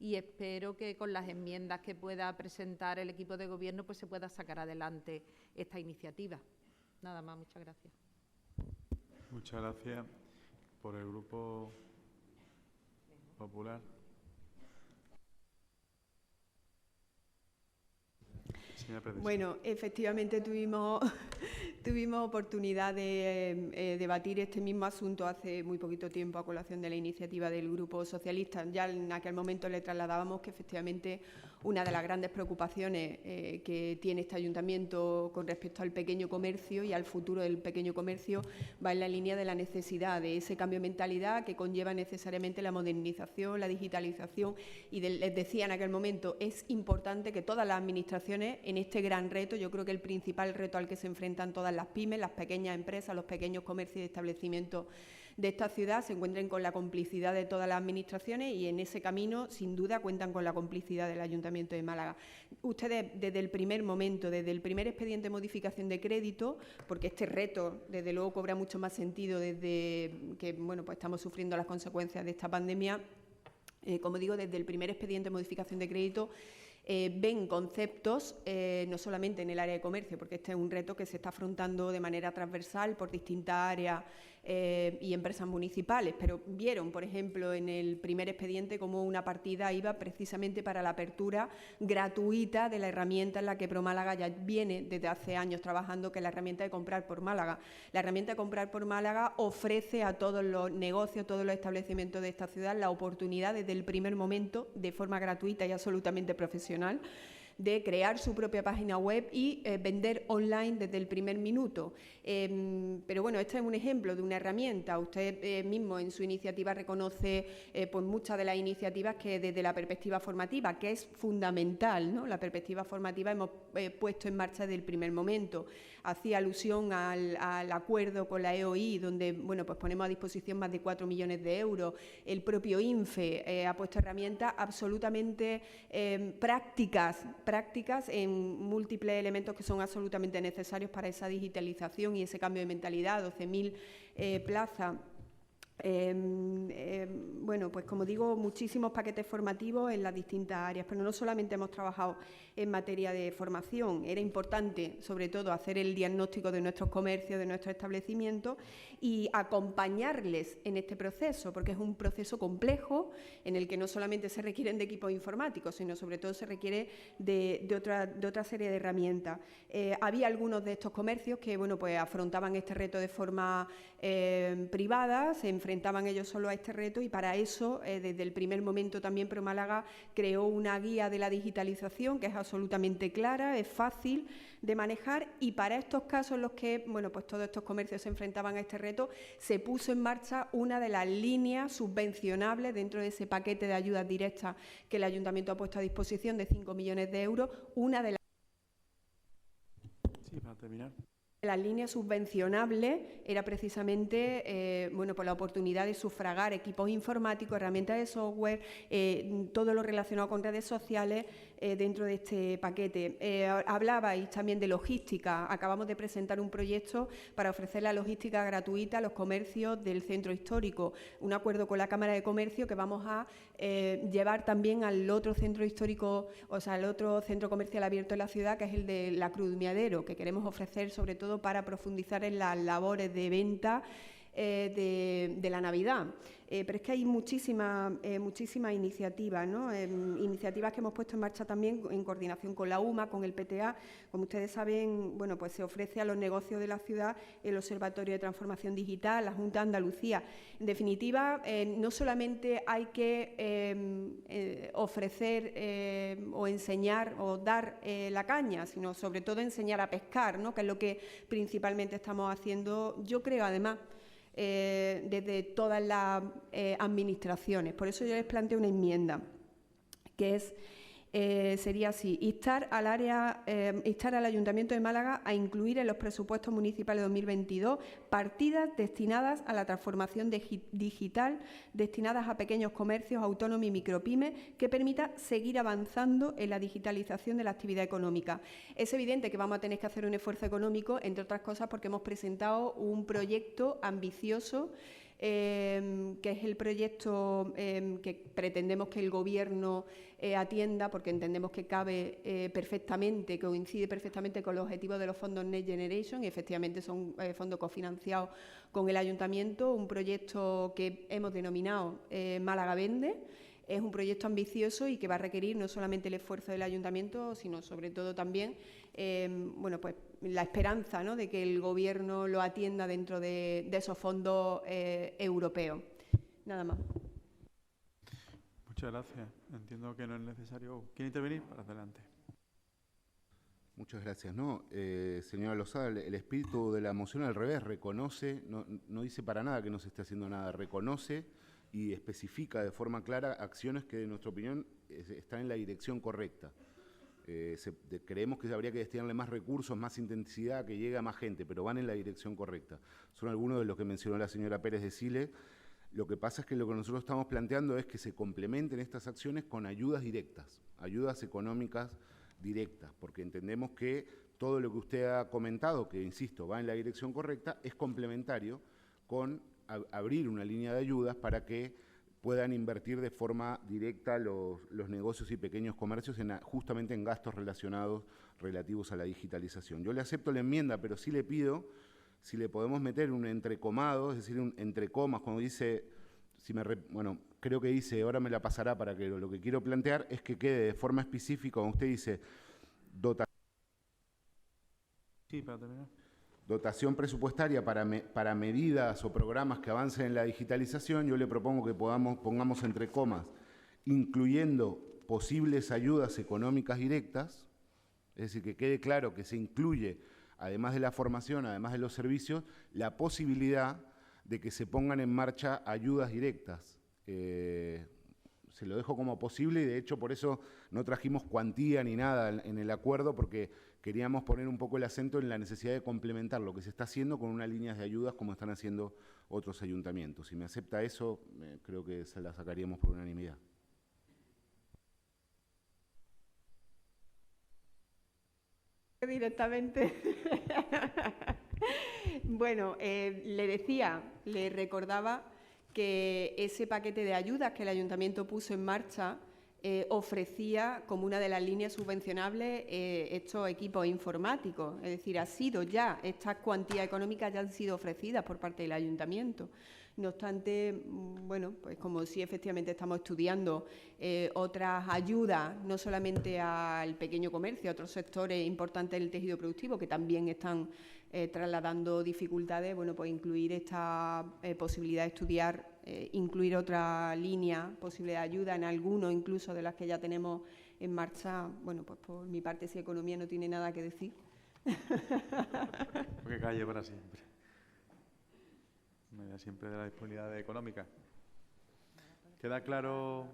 y espero que con las enmiendas que pueda presentar el equipo de gobierno pues se pueda sacar adelante esta iniciativa. Nada más, muchas gracias.
Muchas gracias. Por el Grupo Popular.
Bueno, efectivamente tuvimos oportunidad de debatir este mismo asunto hace muy poquito tiempo a colación de la iniciativa del Grupo Socialista. Ya en aquel momento le trasladábamos que efectivamente una de las grandes preocupaciones que tiene este ayuntamiento con respecto al pequeño comercio y al futuro del pequeño comercio va en la línea de la necesidad de ese cambio de mentalidad que conlleva necesariamente la modernización, la digitalización y les decía en aquel momento, es importante que todas las administraciones en este gran reto, yo creo que el principal reto al que se enfrentan todas las pymes, las pequeñas empresas, los pequeños comercios y establecimientos de esta ciudad se encuentren con la complicidad de todas las administraciones y en ese camino, sin duda, cuentan con la complicidad del Ayuntamiento de Málaga. Ustedes, desde el primer momento, desde el primer expediente de modificación de crédito, porque este reto, desde luego, cobra mucho más sentido desde que bueno, pues estamos sufriendo las consecuencias de esta pandemia, como digo, desde el primer expediente de modificación de crédito, ven conceptos no solamente en el área de comercio, porque este es un reto que se está afrontando de manera transversal por distintas áreas y empresas municipales, pero vieron, por ejemplo, en el primer expediente cómo una partida iba precisamente para la apertura gratuita de la herramienta en la que ProMálaga ya viene desde hace años trabajando, que es la herramienta de Comprar por Málaga. La herramienta de Comprar por Málaga ofrece a todos los negocios, todos los establecimientos de esta ciudad la oportunidad desde el primer momento, de forma gratuita y absolutamente profesional, de crear su propia página web y vender online desde el primer minuto. Pero bueno, este es un ejemplo de una herramienta. Usted mismo en su iniciativa reconoce pues muchas de las iniciativas que desde la perspectiva formativa, que es fundamental, ¿no? La perspectiva formativa hemos puesto en marcha desde el primer momento. Hacía alusión al acuerdo con la EOI, donde bueno, pues ponemos a disposición más de 4 millones de euros. El propio INFE ha puesto herramientas absolutamente prácticas en múltiples elementos que son absolutamente necesarios para esa digitalización y ese cambio de mentalidad, 12.000 plazas. Bueno, pues como digo, muchísimos paquetes formativos en las distintas áreas, pero no solamente hemos trabajado en materia de formación, era importante sobre todo hacer el diagnóstico de nuestros comercios, de nuestros establecimientos y acompañarles en este proceso, porque es un proceso complejo en el que no solamente se requieren de equipos informáticos, sino sobre todo se requiere de otra serie de herramientas. Había algunos de estos comercios que bueno, pues afrontaban este reto de forma privada, se enfrentaban ellos solo a este reto y para eso, desde el primer momento también ProMálaga creó una guía de la digitalización que es absolutamente clara, es fácil de manejar y para estos casos en los que bueno, pues todos estos comercios se enfrentaban a este reto, se puso en marcha una de las líneas subvencionables dentro de ese paquete de ayudas directas que el Ayuntamiento ha puesto a disposición de 5 millones de euros, una de las...
Sí, para terminar.
Las líneas subvencionables era precisamente bueno, pues la oportunidad de sufragar equipos informáticos, herramientas de software, todo lo relacionado con redes sociales dentro de este paquete. Hablabais también de logística. Acabamos de presentar un proyecto para ofrecer la logística gratuita a los comercios del centro histórico. Un acuerdo con la Cámara de Comercio que vamos a llevar también al otro centro histórico, o sea, al otro centro comercial abierto en la ciudad, que es el de la Cruz Miadero, que queremos ofrecer sobre todo para profundizar en las labores de venta de la Navidad. Pero es que hay muchísimas iniciativas, ¿no? Iniciativas que hemos puesto en marcha también en coordinación con la UMA, con el PTA. Como ustedes saben, bueno, pues se ofrece a los negocios de la ciudad el Observatorio de Transformación Digital, la Junta de Andalucía. En definitiva, no solamente hay que ofrecer o enseñar o dar la caña, sino sobre todo enseñar a pescar, ¿no? Que es lo que principalmente estamos haciendo, yo creo, además, desde todas las administraciones. Por eso yo les planteo una enmienda, que es, sería así: instar al Ayuntamiento de Málaga a incluir en los presupuestos municipales de 2022 partidas destinadas a la transformación digital, destinadas a pequeños comercios, autónomos y micropymes, que permita seguir avanzando en la digitalización de la actividad económica. Es evidente que vamos a tener que hacer un esfuerzo económico, entre otras cosas porque hemos presentado un proyecto ambicioso, que es el proyecto que pretendemos que el Gobierno atienda, porque entendemos que cabe perfectamente, que coincide perfectamente con los objetivos de los fondos Next Generation, y efectivamente son fondos cofinanciados con el Ayuntamiento, un proyecto que hemos denominado Málaga Vende. Es un proyecto ambicioso y que va a requerir no solamente el esfuerzo del Ayuntamiento, sino sobre todo también bueno, pues la esperanza, ¿no?, de que el Gobierno lo atienda dentro de esos fondos europeos. Nada más.
Muchas gracias. Entiendo que no es necesario. ¿Quiere intervenir? Para adelante.
Muchas gracias. No, señora Lozada, el espíritu de la moción al revés reconoce, no dice para nada que no se esté haciendo nada, reconoce y especifica de forma clara acciones que, en nuestra opinión, están en la dirección correcta. Creemos que habría que destinarle más recursos, más intensidad, que llegue a más gente, pero van en la dirección correcta. Son algunos de los que mencionó la señora Pérez de Sile. Lo que pasa es que lo que nosotros estamos planteando es que se complementen estas acciones con ayudas directas, ayudas económicas directas, porque entendemos que todo lo que usted ha comentado, que insisto, va en la dirección correcta, es complementario con abrir una línea de ayudas para que puedan invertir de forma directa los negocios y pequeños comercios justamente en gastos relativos a la digitalización. Yo le acepto la enmienda, pero sí le pido si le podemos meter un entrecomado, es decir, un entre comas, cuando dice, bueno, creo que dice, ahora me la pasará para que lo que quiero plantear es que quede de forma específica, cuando usted dice dotación presupuestaria para medidas o programas que avancen en la digitalización, yo le propongo que pongamos entre comas, incluyendo posibles ayudas económicas directas, es decir, que quede claro que se incluye, además de la formación, además de los servicios, la posibilidad de que se pongan en marcha ayudas directas. Se lo dejo como posible y, de hecho, por eso no trajimos cuantía ni nada en el acuerdo, porque queríamos poner un poco el acento en la necesidad de complementar lo que se está haciendo con unas líneas de ayudas como están haciendo otros ayuntamientos. Si me acepta eso, creo que se la sacaríamos por unanimidad.
Directamente. Bueno, le recordaba que ese paquete de ayudas que el Ayuntamiento puso en marcha ofrecía como una de las líneas subvencionables estos equipos informáticos. Es decir, estas cuantías económicas ya han sido ofrecidas por parte del Ayuntamiento. No obstante, bueno, pues como sí efectivamente estamos estudiando otras ayudas, no solamente al pequeño comercio, a otros sectores importantes del tejido productivo que también están trasladando dificultades, bueno, pues incluir esta posibilidad de estudiar, incluir otra línea posible de ayuda en algunos incluso de las que ya tenemos en marcha. Bueno, pues por mi parte, si economía no tiene nada que decir.
Porque calle para siempre. Siempre de la disponibilidad económica. ¿Queda claro?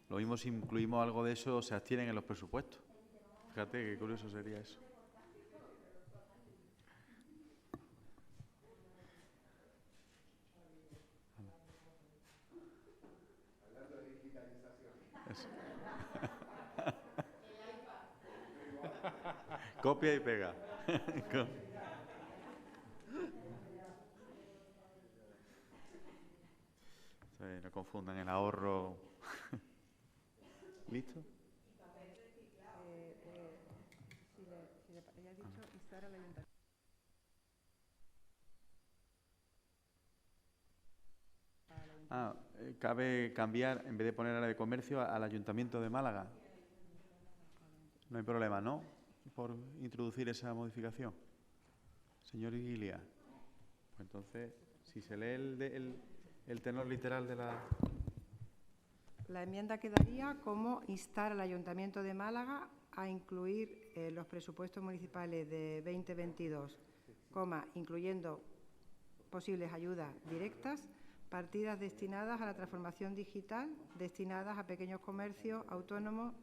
Lo mismo si incluimos algo de eso, se abstienen en los presupuestos. Fíjate qué curioso sería eso. Eso. Copia y pega. No confundan el ahorro. ¿Listo? Cabe cambiar, en vez de poner área de comercio, al Ayuntamiento de Málaga. No hay problema, ¿no? Por introducir esa modificación. Señor Iguilia. Pues entonces, si se lee el tenor literal de la...
La enmienda quedaría como instar al Ayuntamiento de Málaga a incluir los presupuestos municipales de 2022, incluyendo posibles ayudas directas, partidas destinadas a la transformación digital, destinadas a pequeños comercios autónomos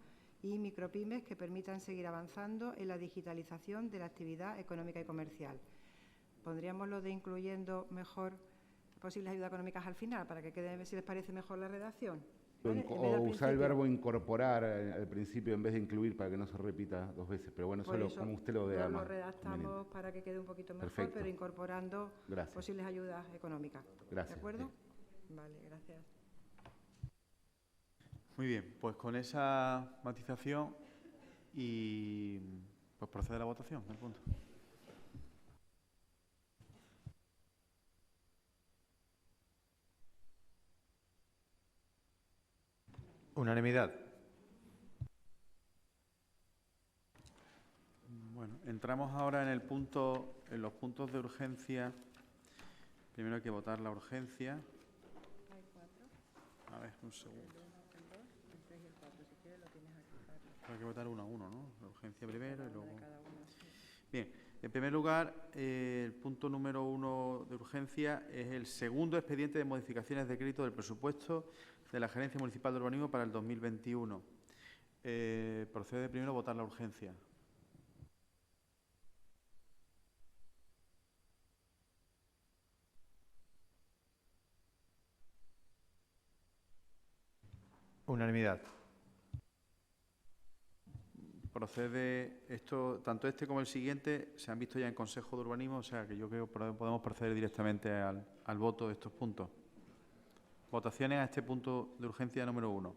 y micropymes que permitan seguir avanzando en la digitalización de la actividad económica y comercial. Pondríamos lo de incluyendo mejor posibles ayudas económicas al final, para que quede, si les parece mejor la redacción. ¿Vale?
O usar el verbo incorporar al principio en vez de incluir, para que no se repita dos veces. Pero bueno, solo como usted lo vea más.
Lo redactamos para que quede un poquito mejor,
perfecto,
pero incorporando posibles ayudas económicas.
Gracias.
¿De acuerdo?
Sí.
Vale, gracias.
Muy bien, pues con esa matización y pues procede la votación del punto.
Unanimidad.
Bueno, entramos ahora en los puntos de urgencia. Primero hay que votar la urgencia. A ver, un segundo. Hay que votar uno a uno, ¿no? La urgencia primero y luego... Bien, en primer lugar, el punto número 1 de urgencia es el segundo expediente de modificaciones de crédito del presupuesto de la Gerencia Municipal de Urbanismo para el 2021. Procede primero a votar la urgencia.
Unanimidad.
Procede esto, tanto este como el siguiente se han visto ya en Consejo de Urbanismo, o sea que yo creo que podemos proceder directamente al voto de estos puntos. Votaciones a este punto de urgencia número 1.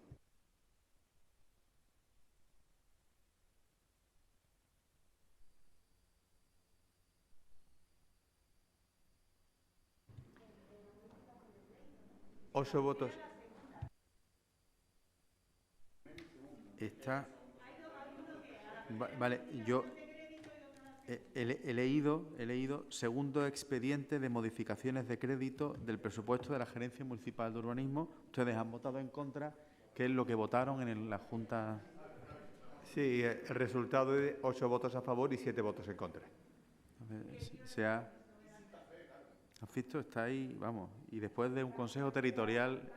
Ocho votos.
Está... Vale, yo he leído segundo expediente de modificaciones de crédito del presupuesto de la Gerencia Municipal de Urbanismo. Ustedes han votado en contra, que es lo que votaron en la Junta.
Sí, el resultado es de 8 votos a favor y 7 votos en contra.
¿Has visto? Está ahí, vamos. Y después de un Consejo Territorial...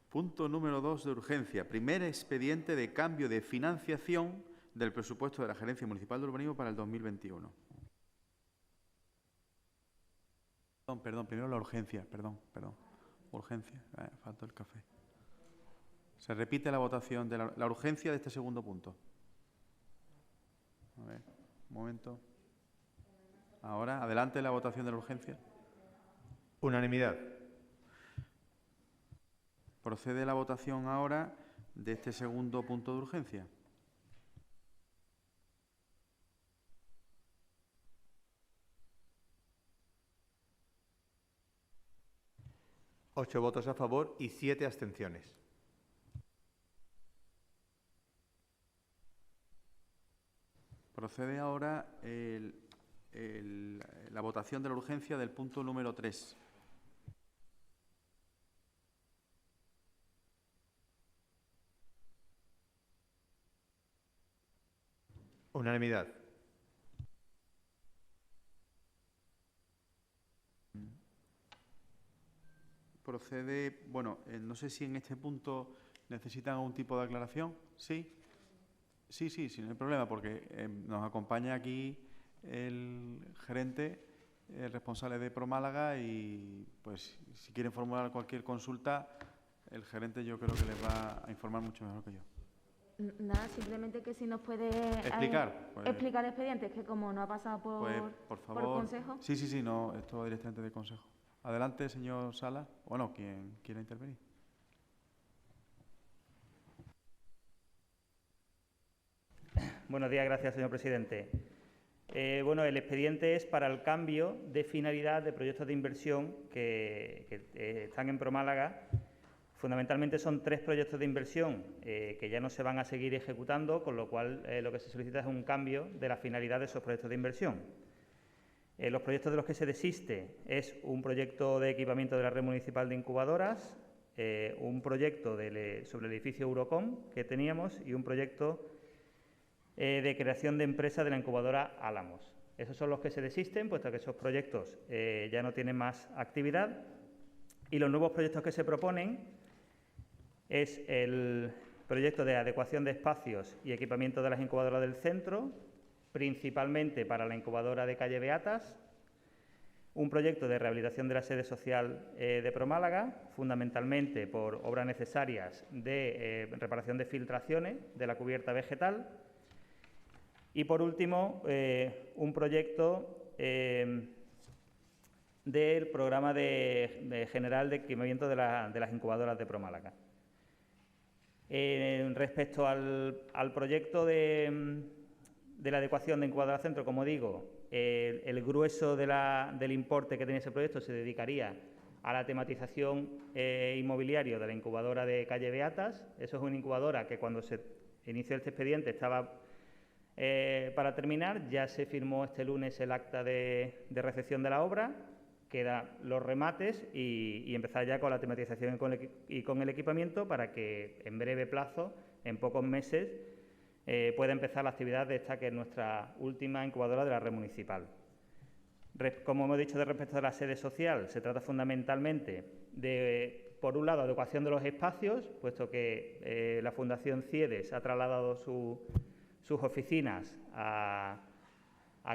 Punto número 2 de urgencia. Primer expediente de cambio de financiación del presupuesto de la Gerencia Municipal de Urbanismo para el 2021. Perdón, primero la urgencia, perdón. Urgencia, falta el café. Se repite la votación de la urgencia de este segundo punto. A ver, un momento. Ahora, adelante la votación de la urgencia.
Unanimidad.
Procede la votación ahora de este segundo punto de urgencia.
Ocho votos a favor y 7 abstenciones.
Procede ahora la votación de la urgencia del punto número 3.
Unanimidad.
procede, bueno, no sé si en este punto necesitan algún tipo de aclaración. ¿Sí? Sí, no hay problema, porque nos acompaña aquí el gerente, el responsable de ProMálaga, y pues si quieren formular cualquier consulta, el gerente yo creo que les va a informar mucho mejor que yo.
Nada, simplemente que si nos puede
explicar
explicar el expediente, es que como no ha pasado
por favor,
por consejo.
Sí, no, esto va directamente de consejo. Adelante, señor Sala. Bueno, quien quiera intervenir.
Buenos días, gracias, señor presidente. Bueno, el expediente es para el cambio de finalidad de proyectos de inversión que están en ProMálaga. Fundamentalmente son 3 proyectos de inversión que ya no se van a seguir ejecutando, con lo cual lo que se solicita es un cambio de la finalidad de esos proyectos de inversión. Los proyectos de los que se desiste es un proyecto de equipamiento de la red municipal de incubadoras, un proyecto sobre el edificio Eurocom que teníamos y un proyecto de creación de empresa de la incubadora Álamos. Esos son los que se desisten, puesto que esos proyectos ya no tienen más actividad. Y los nuevos proyectos que se proponen es el proyecto de adecuación de espacios y equipamiento de las incubadoras del centro, principalmente para la incubadora de calle Beatas, un proyecto de rehabilitación de la sede social de ProMálaga, fundamentalmente por obras necesarias de reparación de filtraciones de la cubierta vegetal, y por último un proyecto del programa general de equipamiento de las incubadoras de ProMálaga. Respecto al proyecto de la adecuación de incubadora centro, como digo, el grueso del importe que tenía ese proyecto se dedicaría a la tematización inmobiliaria de la incubadora de calle Beatas. Eso es una incubadora que cuando se inició este expediente estaba para terminar. Ya se firmó este lunes el acta de recepción de la obra, quedan los remates y empezar ya con la tematización y con el equipamiento para que en breve plazo, en pocos meses, pueda empezar la actividad de esta que es nuestra última incubadora de la red municipal. Como hemos dicho, respecto a la sede social, se trata fundamentalmente de, por un lado, adecuación de los espacios, puesto que la Fundación CIEDES ha trasladado sus oficinas a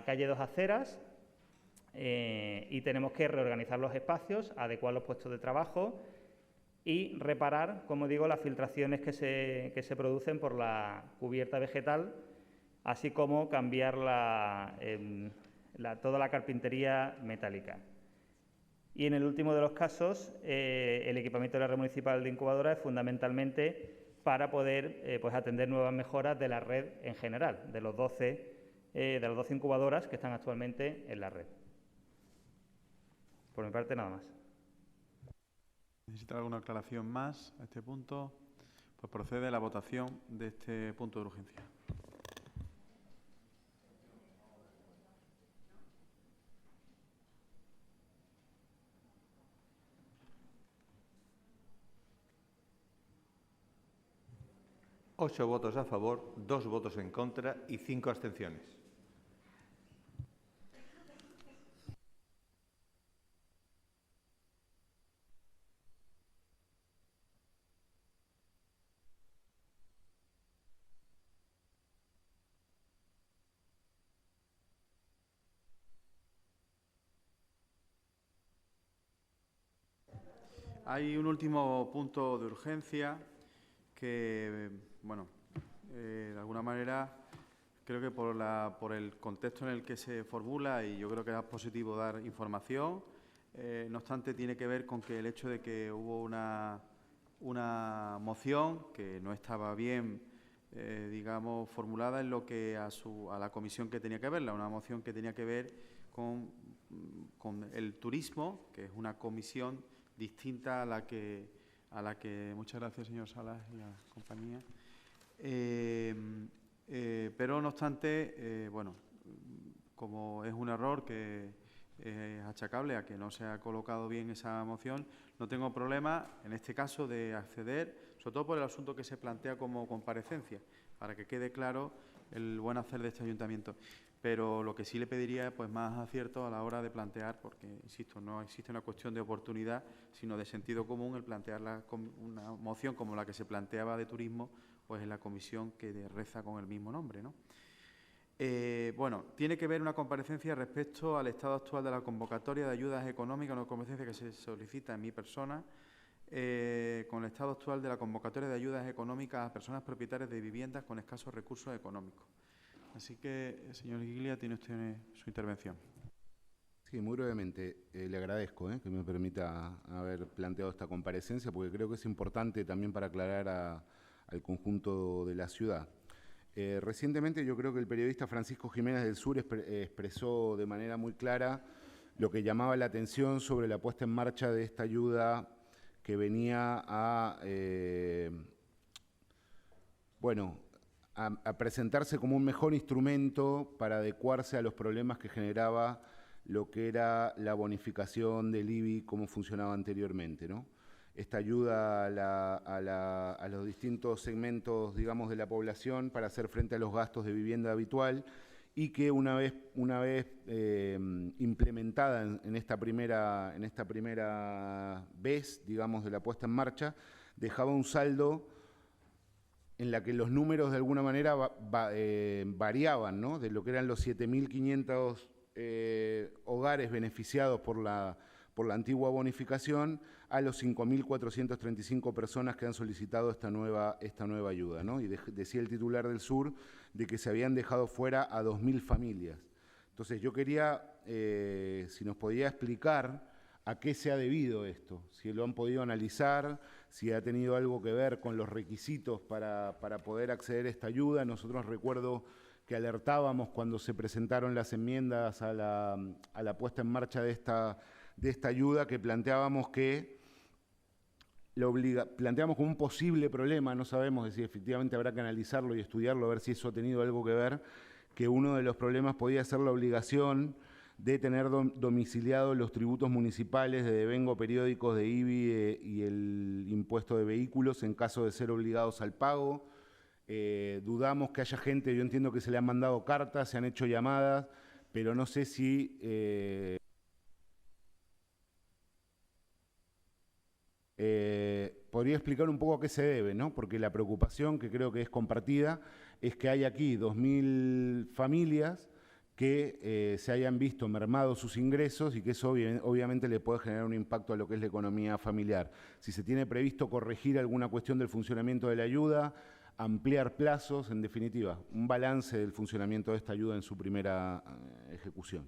calle Dos Aceras, y tenemos que reorganizar los espacios, adecuar los puestos de trabajo y reparar, como digo, las filtraciones que se producen por la cubierta vegetal, así como cambiar toda la carpintería metálica. Y en el último de los casos, el equipamiento de la red municipal de incubadora es fundamentalmente para poder atender nuevas mejoras de la red en general, de las 12 incubadoras que están actualmente en la red. Por mi parte, nada más.
¿Necesita alguna aclaración más a este punto? Pues procede la votación de este punto de urgencia.
Ocho votos a favor, 2 votos en contra y 5 abstenciones.
Hay un último punto de urgencia que, bueno, de alguna manera creo que por el contexto en el que se formula, y yo creo que es positivo dar información, no obstante tiene que ver con que el hecho de que hubo una moción que no estaba bien, digamos, formulada en lo que a la comisión que tenía que verla, una moción que tenía que ver con el turismo, que es una comisión distinta a la que muchas gracias, señor Salas y la compañía. Pero, no obstante, bueno, como es un error que es achacable a que no se ha colocado bien esa moción, no tengo problema, en este caso, de acceder, sobre todo por el asunto que se plantea como comparecencia, para que quede claro el buen hacer de este ayuntamiento. pero lo que sí le pediría es pues, más acierto a la hora de plantear, porque, insisto, no existe una cuestión de oportunidad, sino de sentido común el plantear una moción como la que se planteaba de turismo pues, en la comisión que reza con el mismo nombre, ¿no? Bueno, tiene que ver una comparecencia respecto al estado actual de la convocatoria de ayudas económicas, una comparecencia que se solicita en mi persona, con el estado actual de la convocatoria de ayudas económicas a personas propietarias de viviendas con escasos recursos económicos. Así que, señor Guiglia, tiene usted su intervención.
Sí, muy brevemente. Le agradezco que me permita haber planteado esta comparecencia, porque creo que es importante también para aclarar al conjunto de la ciudad. Recientemente yo creo que el periodista Francisco Jiménez del Sur expresó de manera muy clara lo que llamaba la atención sobre la puesta en marcha de esta ayuda que venía a presentarse como un mejor instrumento para adecuarse a los problemas que generaba lo que era la bonificación del IBI, como funcionaba anteriormente, ¿no? Esta ayuda a los distintos segmentos, digamos, de la población para hacer frente a los gastos de vivienda habitual y que una vez implementada en esta primera vez, digamos, de la puesta en marcha, dejaba un saldo en la que los números de alguna manera variaban, ¿no? De lo que eran los 7.500 hogares beneficiados por la antigua bonificación a los 5.435 personas que han solicitado esta nueva ayuda, ¿no? Y decía el titular del Sur de que se habían dejado fuera a 2.000 familias. Entonces yo quería, si nos podía explicar a qué se ha debido esto, si lo han podido analizar, si ha tenido algo que ver con los requisitos para poder acceder a esta ayuda. Nosotros recuerdo que alertábamos cuando se presentaron las enmiendas a la puesta en marcha de esta ayuda, que planteábamos como un posible problema, no sabemos si efectivamente habrá que analizarlo y estudiarlo, a ver si eso ha tenido algo que ver, que uno de los problemas podía ser la obligación de tener domiciliados los tributos municipales de devengo periódicos de IBI y el impuesto de vehículos en caso de ser obligados al pago. Dudamos que haya gente, yo entiendo que se le han mandado cartas, se han hecho llamadas, pero no sé si podría explicar un poco a qué se debe, ¿no? Porque la preocupación, que creo que es compartida, es que hay aquí 2.000 familias que se hayan visto mermados sus ingresos y que eso obviamente le puede generar un impacto a lo que es la economía familiar. Si se tiene previsto corregir alguna cuestión del funcionamiento de la ayuda, ampliar plazos, en definitiva, un balance del funcionamiento de esta ayuda en su primera ejecución.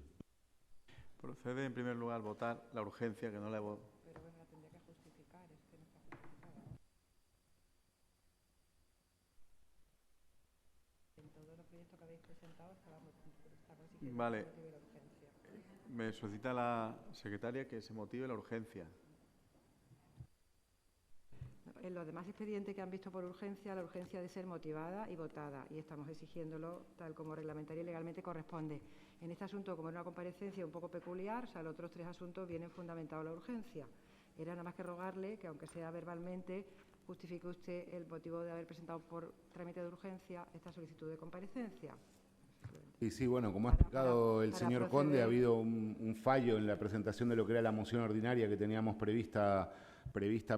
Procede en primer lugar votar la urgencia, que no la he votado.
Pero bueno, la tendría que justificar, es que no está justificada. En todos los proyectos que habéis presentado está consiguiendo
Vale.
el motivo de la urgencia.
Me solicita la secretaria que se motive la urgencia.
En los demás expedientes que han visto por urgencia, la urgencia ha de ser motivada y votada, y estamos exigiéndolo tal como reglamentaria y legalmente corresponde. En este asunto, como es una comparecencia un poco peculiar, o sea, los otros tres asuntos vienen fundamentados la urgencia. Era nada más que rogarle que, aunque sea verbalmente, justifique usted el motivo de haber presentado por trámite de urgencia esta solicitud de comparecencia.
Y sí, bueno, como ha explicado el señor Conde, ha habido un fallo en la presentación de lo que era la moción ordinaria que teníamos prevista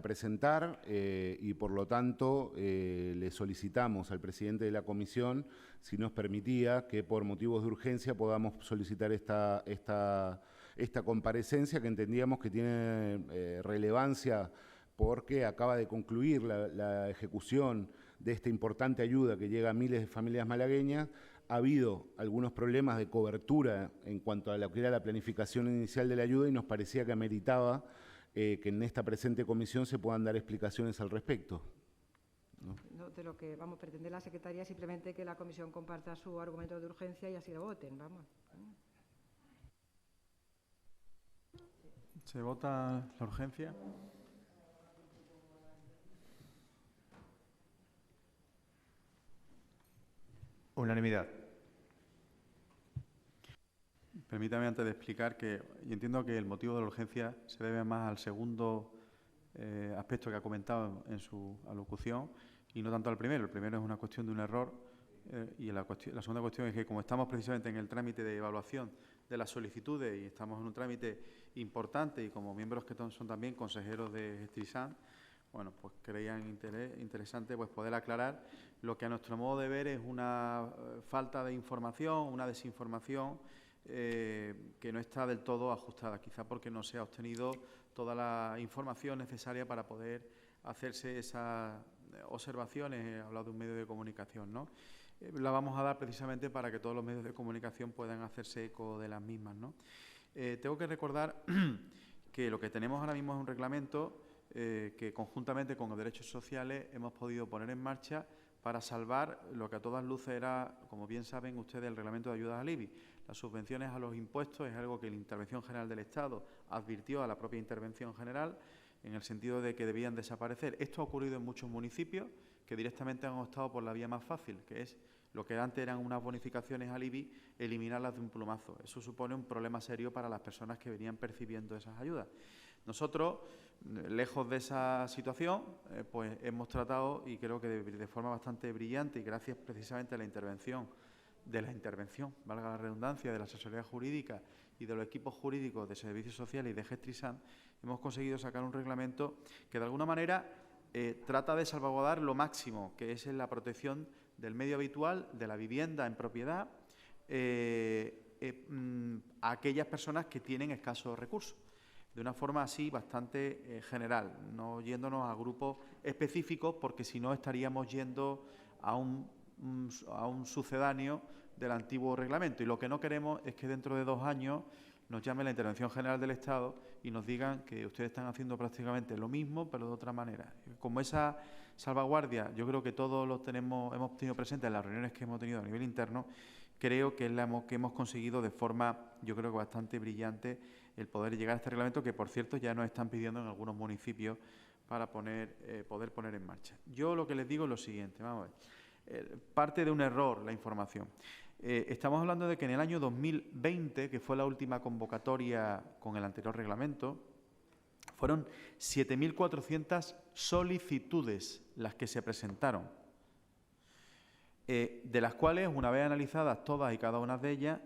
presentar y por lo tanto le solicitamos al presidente de la comisión si nos permitía que por motivos de urgencia podamos solicitar esta comparecencia, que entendíamos que tiene relevancia porque acaba de concluir la ejecución de esta importante ayuda que llega a miles de familias malagueñas. Ha habido algunos problemas de cobertura en cuanto a lo que era la planificación inicial de la ayuda y nos parecía que ameritaba que en esta presente comisión se puedan dar explicaciones al respecto.
No, de lo que pretender la secretaria, simplemente que la comisión comparta su argumento de urgencia y así lo voten, vamos.
¿Se vota la urgencia?
Unanimidad.
Permítame antes de explicar que yo entiendo que el motivo de la urgencia se debe más al segundo aspecto que ha comentado en su alocución y no tanto al primero. El primero es una cuestión de un error y la segunda cuestión es que, como estamos precisamente en el trámite de evaluación de las solicitudes y estamos en un trámite importante y como miembros que son también consejeros de Gestrisam, bueno, pues creían interesante pues poder aclarar lo que a nuestro modo de ver es una falta de información, una desinformación que no está del todo ajustada, quizá porque no se ha obtenido toda la información necesaria para poder hacerse esas observaciones. He hablado de un medio de comunicación, ¿no? La vamos a dar precisamente para que todos los medios de comunicación puedan hacerse eco de las mismas, ¿no? Tengo que recordar que lo que tenemos ahora mismo es un reglamento que conjuntamente con los derechos sociales hemos podido poner en marcha para salvar lo que a todas luces era, como bien saben ustedes, el reglamento de ayudas al IBI. Las subvenciones a los impuestos es algo que la Intervención General del Estado advirtió a la propia Intervención General en el sentido de que debían desaparecer. Esto ha ocurrido en muchos municipios que directamente han optado por la vía más fácil, que es lo que antes eran unas bonificaciones al IBI, eliminarlas de un plumazo. Eso supone un problema serio para las personas que venían percibiendo esas ayudas. Nosotros, lejos de esa situación, pues hemos tratado, y creo que de forma bastante brillante, y gracias precisamente a la intervención, valga la redundancia, de la asesoría jurídica y de los equipos jurídicos de Servicios Sociales y de Gestrisam, hemos conseguido sacar un reglamento que de alguna manera trata de salvaguardar lo máximo, que es la protección del medio habitual, de la vivienda en propiedad, a aquellas personas que tienen escasos recursos, de una forma así bastante general, no yéndonos a grupos específicos, porque si no estaríamos yendo a un sucedáneo del antiguo reglamento. Y lo que no queremos es que dentro de 2 años nos llame la Intervención General del Estado y nos digan que ustedes están haciendo prácticamente lo mismo, pero de otra manera. Como esa salvaguardia, yo creo que todos lo hemos tenido presente en las reuniones que hemos tenido a nivel interno, creo que hemos conseguido de forma, yo creo que bastante brillante, el poder llegar a este reglamento, que por cierto ya nos están pidiendo en algunos municipios para poder poner en marcha. Yo lo que les digo es lo siguiente, vamos a ver. Parte de un error la información. Estamos hablando de que en el año 2020, que fue la última convocatoria con el anterior reglamento, fueron 7.400 solicitudes las que se presentaron, de las cuales, una vez analizadas todas y cada una de ellas,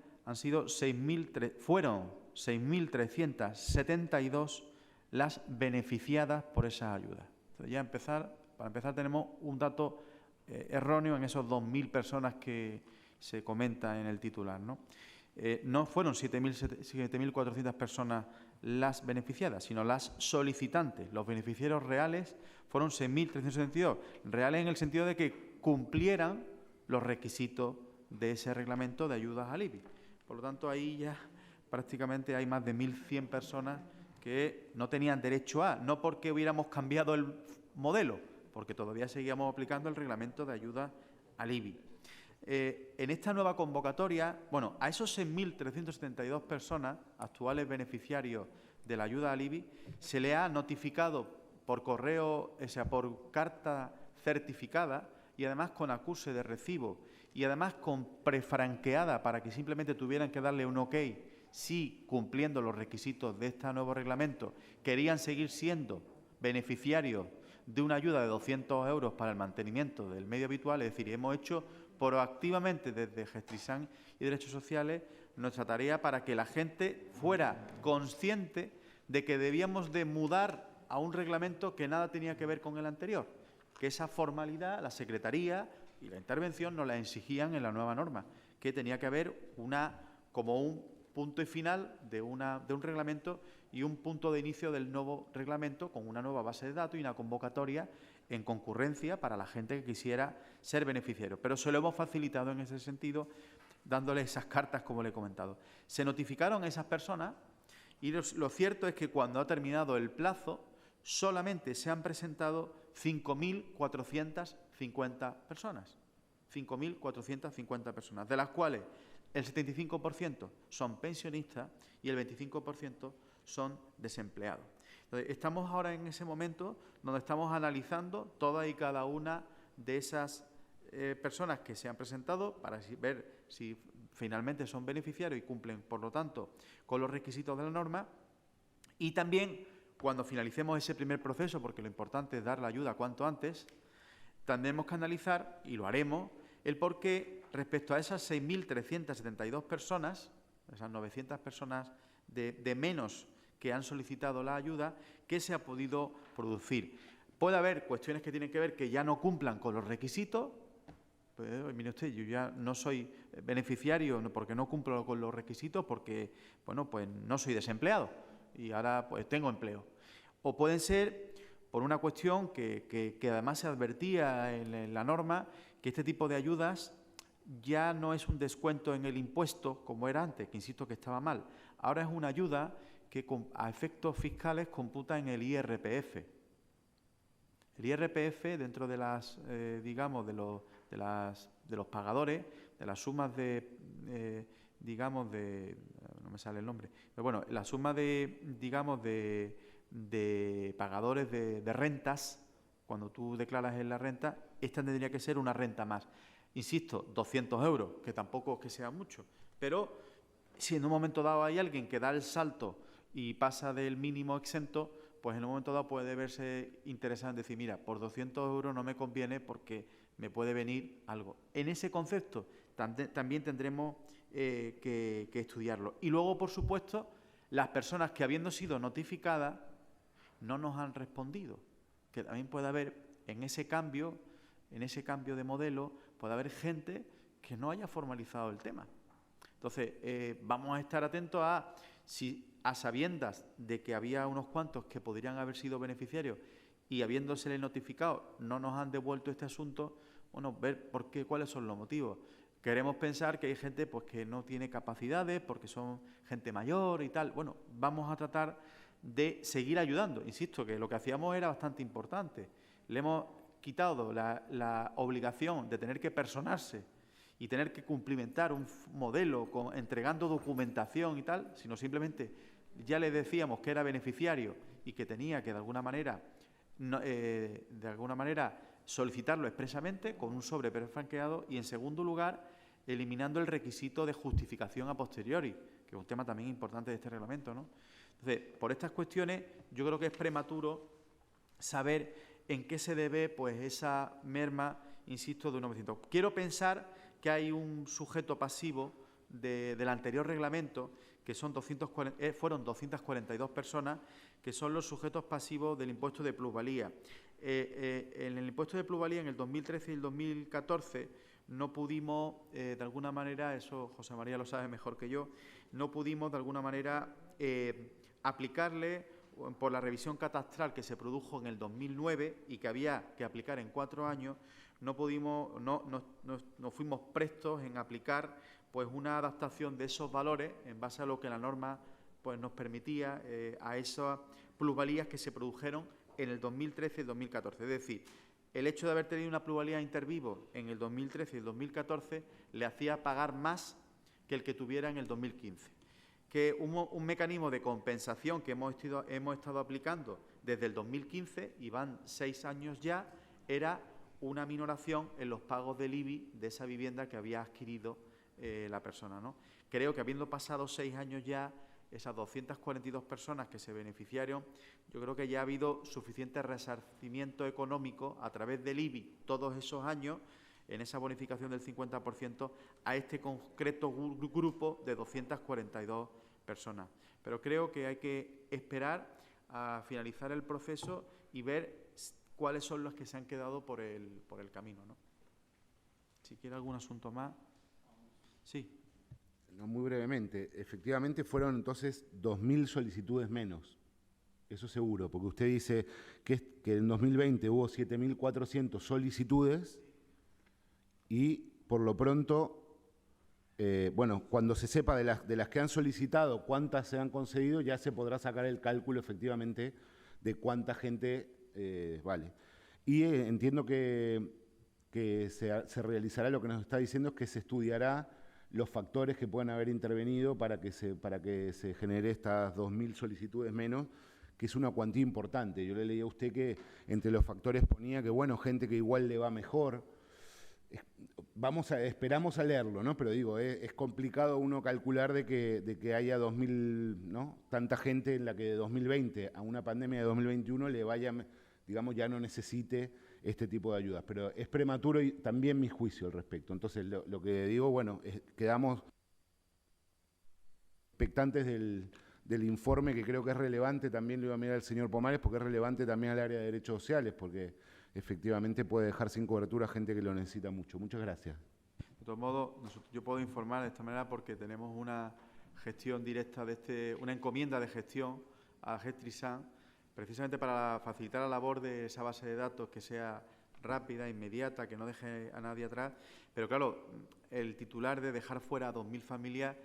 fueron 6.372 las beneficiadas por esas ayudas. Entonces, para empezar tenemos un dato erróneo en esos 2.000 personas que se comenta en el titular, ¿no? No fueron 7.400 personas las beneficiadas, sino las solicitantes. Los beneficiarios reales fueron 6.372, reales en el sentido de que cumplieran los requisitos de ese reglamento de ayudas al IBI. Por lo tanto, ahí ya prácticamente hay más de 1.100 personas que no tenían derecho a, no porque hubiéramos cambiado el modelo, porque todavía seguíamos aplicando el reglamento de ayuda al IBI. En esta nueva convocatoria, bueno, a esos 6.372 personas, actuales beneficiarios de la ayuda al IBI, se le ha notificado por correo, o sea, por carta certificada y además con acuse de recibo y además con prefranqueada para que simplemente tuvieran que darle un OK si, cumpliendo los requisitos de este nuevo reglamento, querían seguir siendo beneficiarios de una ayuda de 200 euros para el mantenimiento del medio habitual. Es decir, hemos hecho proactivamente desde Gestrisam y Derechos Sociales nuestra tarea para que la gente fuera consciente de que debíamos de mudar a un reglamento que nada tenía que ver con el anterior, que esa formalidad la Secretaría y la intervención nos la exigían en la nueva norma, que tenía que haber como un punto y final de un reglamento y un punto de inicio del nuevo reglamento con una nueva base de datos y una convocatoria en concurrencia para la gente que quisiera ser beneficiario. Pero se lo hemos facilitado en ese sentido, dándole esas cartas, como le he comentado. Se notificaron a esas personas y lo cierto es que cuando ha terminado el plazo, solamente se han presentado 5.450 personas. 5.450 personas, de las cuales el 75% son pensionistas y el 25% son desempleados. Entonces, estamos ahora en ese momento donde estamos analizando todas y cada una de esas personas que se han presentado para ver si finalmente son beneficiarios y cumplen, por lo tanto, con los requisitos de la norma. Y también, cuando finalicemos ese primer proceso, porque lo importante es dar la ayuda cuanto antes, tendremos que analizar, y lo haremos, el por qué respecto a esas 6.372 personas, esas 900 personas de menos que han solicitado la ayuda, ¿qué se ha podido producir? Puede haber cuestiones que tienen que ver que ya no cumplan con los requisitos. Pues, mire usted, yo ya no soy beneficiario porque no cumplo con los requisitos, porque, bueno, pues no soy desempleado y ahora pues tengo empleo. O pueden ser por una cuestión que además se advertía en la norma, que este tipo de ayudas ya no es un descuento en el impuesto como era antes, que insisto que estaba mal. Ahora es una ayuda que a efectos fiscales computa en el IRPF. El IRPF, dentro de las, digamos, de los pagadores, de las sumas digamos, no me sale el nombre, pero bueno, la suma digamos, de pagadores de rentas, cuando tú declaras en la renta, esta tendría que ser una renta más. Insisto, 200 euros, que tampoco es que sea mucho, pero si en un momento dado hay alguien que da el salto y pasa del mínimo exento, pues en un momento dado puede verse interesante en decir, mira, por 200 euros no me conviene porque me puede venir algo. En ese concepto también tendremos que estudiarlo. Y luego, por supuesto, las personas que, habiendo sido notificadas, no nos han respondido, que también puede haber en ese cambio de modelo, puede haber gente que no haya formalizado el tema. Entonces, vamos a estar atentos a si, a sabiendas de que había unos cuantos que podrían haber sido beneficiarios y habiéndosele notificado no nos han devuelto este asunto, bueno, ver por qué, cuáles son los motivos. Queremos pensar que hay gente pues, que no tiene capacidades porque son gente mayor y tal. Bueno, vamos a tratar de seguir ayudando. Insisto que lo que hacíamos era bastante importante. Le hemos quitado la obligación de tener que personarse y tener que cumplimentar un modelo entregando documentación y tal, sino simplemente ya le decíamos que era beneficiario y que tenía que de alguna manera solicitarlo expresamente con un sobre prefranqueado y, en segundo lugar, eliminando el requisito de justificación a posteriori, que es un tema también importante de este reglamento, ¿no? Entonces, por estas cuestiones, yo creo que es prematuro saber en qué se debe pues, esa merma, insisto, de 900. Quiero pensar que hay un sujeto pasivo del anterior reglamento, que son fueron 242 personas, que son los sujetos pasivos del impuesto de plusvalía. En el impuesto de plusvalía, en el 2013 y el 2014, no pudimos, de alguna manera, eso José María lo sabe mejor que yo, no pudimos, de alguna manera, aplicarle, por la revisión catastral que se produjo en el 2009 y que había que aplicar en 4 años, no fuimos prestos en aplicar pues, una adaptación de esos valores en base a lo que la norma pues, nos permitía a esas plusvalías que se produjeron en el 2013 y el 2014. Es decir, el hecho de haber tenido una plusvalía intervivo en el 2013 y el 2014 le hacía pagar más que el que tuviera en el 2015. Que un mecanismo de compensación que hemos estado aplicando desde el 2015, y van 6 años ya, era una minoración en los pagos del IBI de esa vivienda que había adquirido la persona, ¿no? Creo que habiendo pasado 6 años ya, esas 242 personas que se beneficiaron, yo creo que ya ha habido suficiente resarcimiento económico a través del IBI todos esos años, en esa bonificación del 50% a este concreto grupo de 242 personas. Pero creo que hay que esperar a finalizar el proceso y ver cuáles son los que se han quedado por el camino, ¿no? Si quiere algún asunto más. Sí.
No, muy brevemente. Efectivamente fueron entonces 2.000 solicitudes menos. Eso seguro, porque usted dice que en 2020 hubo 7.400 solicitudes y por lo pronto, bueno, cuando se sepa de las que han solicitado cuántas se han concedido, ya se podrá sacar el cálculo efectivamente de cuánta gente vale. Y entiendo que se realizará, lo que nos está diciendo es que se estudiará los factores que puedan haber intervenido para que se genere estas 2.000 solicitudes menos, que es una cuantía importante. Yo le leí a usted que entre los factores ponía que, bueno, gente que igual le va mejor. Esperamos a leerlo, ¿no? Pero digo, es complicado uno calcular de que haya 2.000, ¿no? Tanta gente en la que de 2020 a una pandemia de 2021 le vaya, digamos, ya no necesite este tipo de ayudas. Pero es prematuro y también mi juicio al respecto. Entonces, lo que digo, bueno, quedamos expectantes del informe, que creo que es relevante, también lo iba a mirar el señor Pomares, porque es relevante también al área de derechos sociales, porque efectivamente puede dejar sin cobertura a gente que lo necesita mucho. Muchas gracias.
De todos modos, yo puedo informar de esta manera porque tenemos una gestión directa una encomienda de gestión a Gestrisan, precisamente para facilitar la labor de esa base de datos, que sea rápida, inmediata, que no deje a nadie atrás. Pero claro, el titular de dejar fuera a 2.000 familias,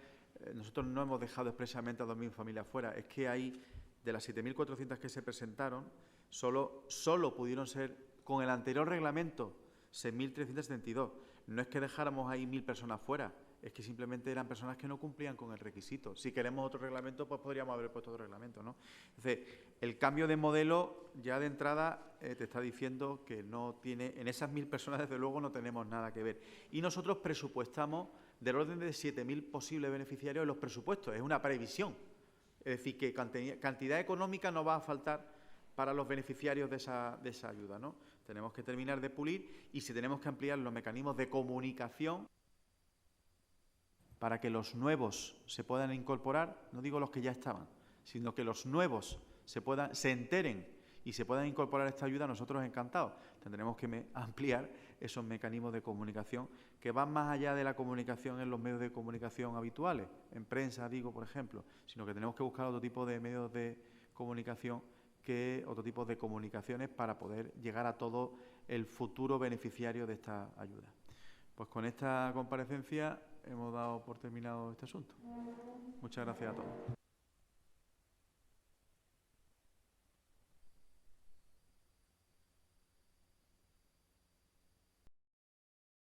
nosotros no hemos dejado expresamente a 2.000 familias fuera. Es que hay, de las 7.400 que se presentaron, solo pudieron ser, con el anterior reglamento, 6.372. No es que dejáramos ahí 1.000 personas fuera, es que simplemente eran personas que no cumplían con el requisito. Si queremos otro reglamento, pues podríamos haber puesto otro reglamento, ¿no? Entonces, el cambio de modelo ya de entrada te está diciendo que no tiene, en esas 1.000 personas desde luego no tenemos nada que ver. Y nosotros presupuestamos del orden de 7.000 posibles beneficiarios en los presupuestos, es una previsión. Es decir, que cantidad económica no va a faltar para los beneficiarios de esa ayuda, ¿no? Tenemos que terminar de pulir y si tenemos que ampliar los mecanismos de comunicación para que los nuevos se puedan incorporar, no digo los que ya estaban, sino que los nuevos se enteren y se puedan incorporar a esta ayuda, nosotros encantados. Tendremos que ampliar esos mecanismos de comunicación que van más allá de la comunicación en los medios de comunicación habituales, en prensa, digo, por ejemplo, sino que tenemos que buscar otro tipo de medios de comunicación, otro tipo de comunicaciones para poder llegar a todo el futuro beneficiario de esta ayuda. Pues con esta comparecencia hemos dado por terminado este asunto. Muchas gracias a todos.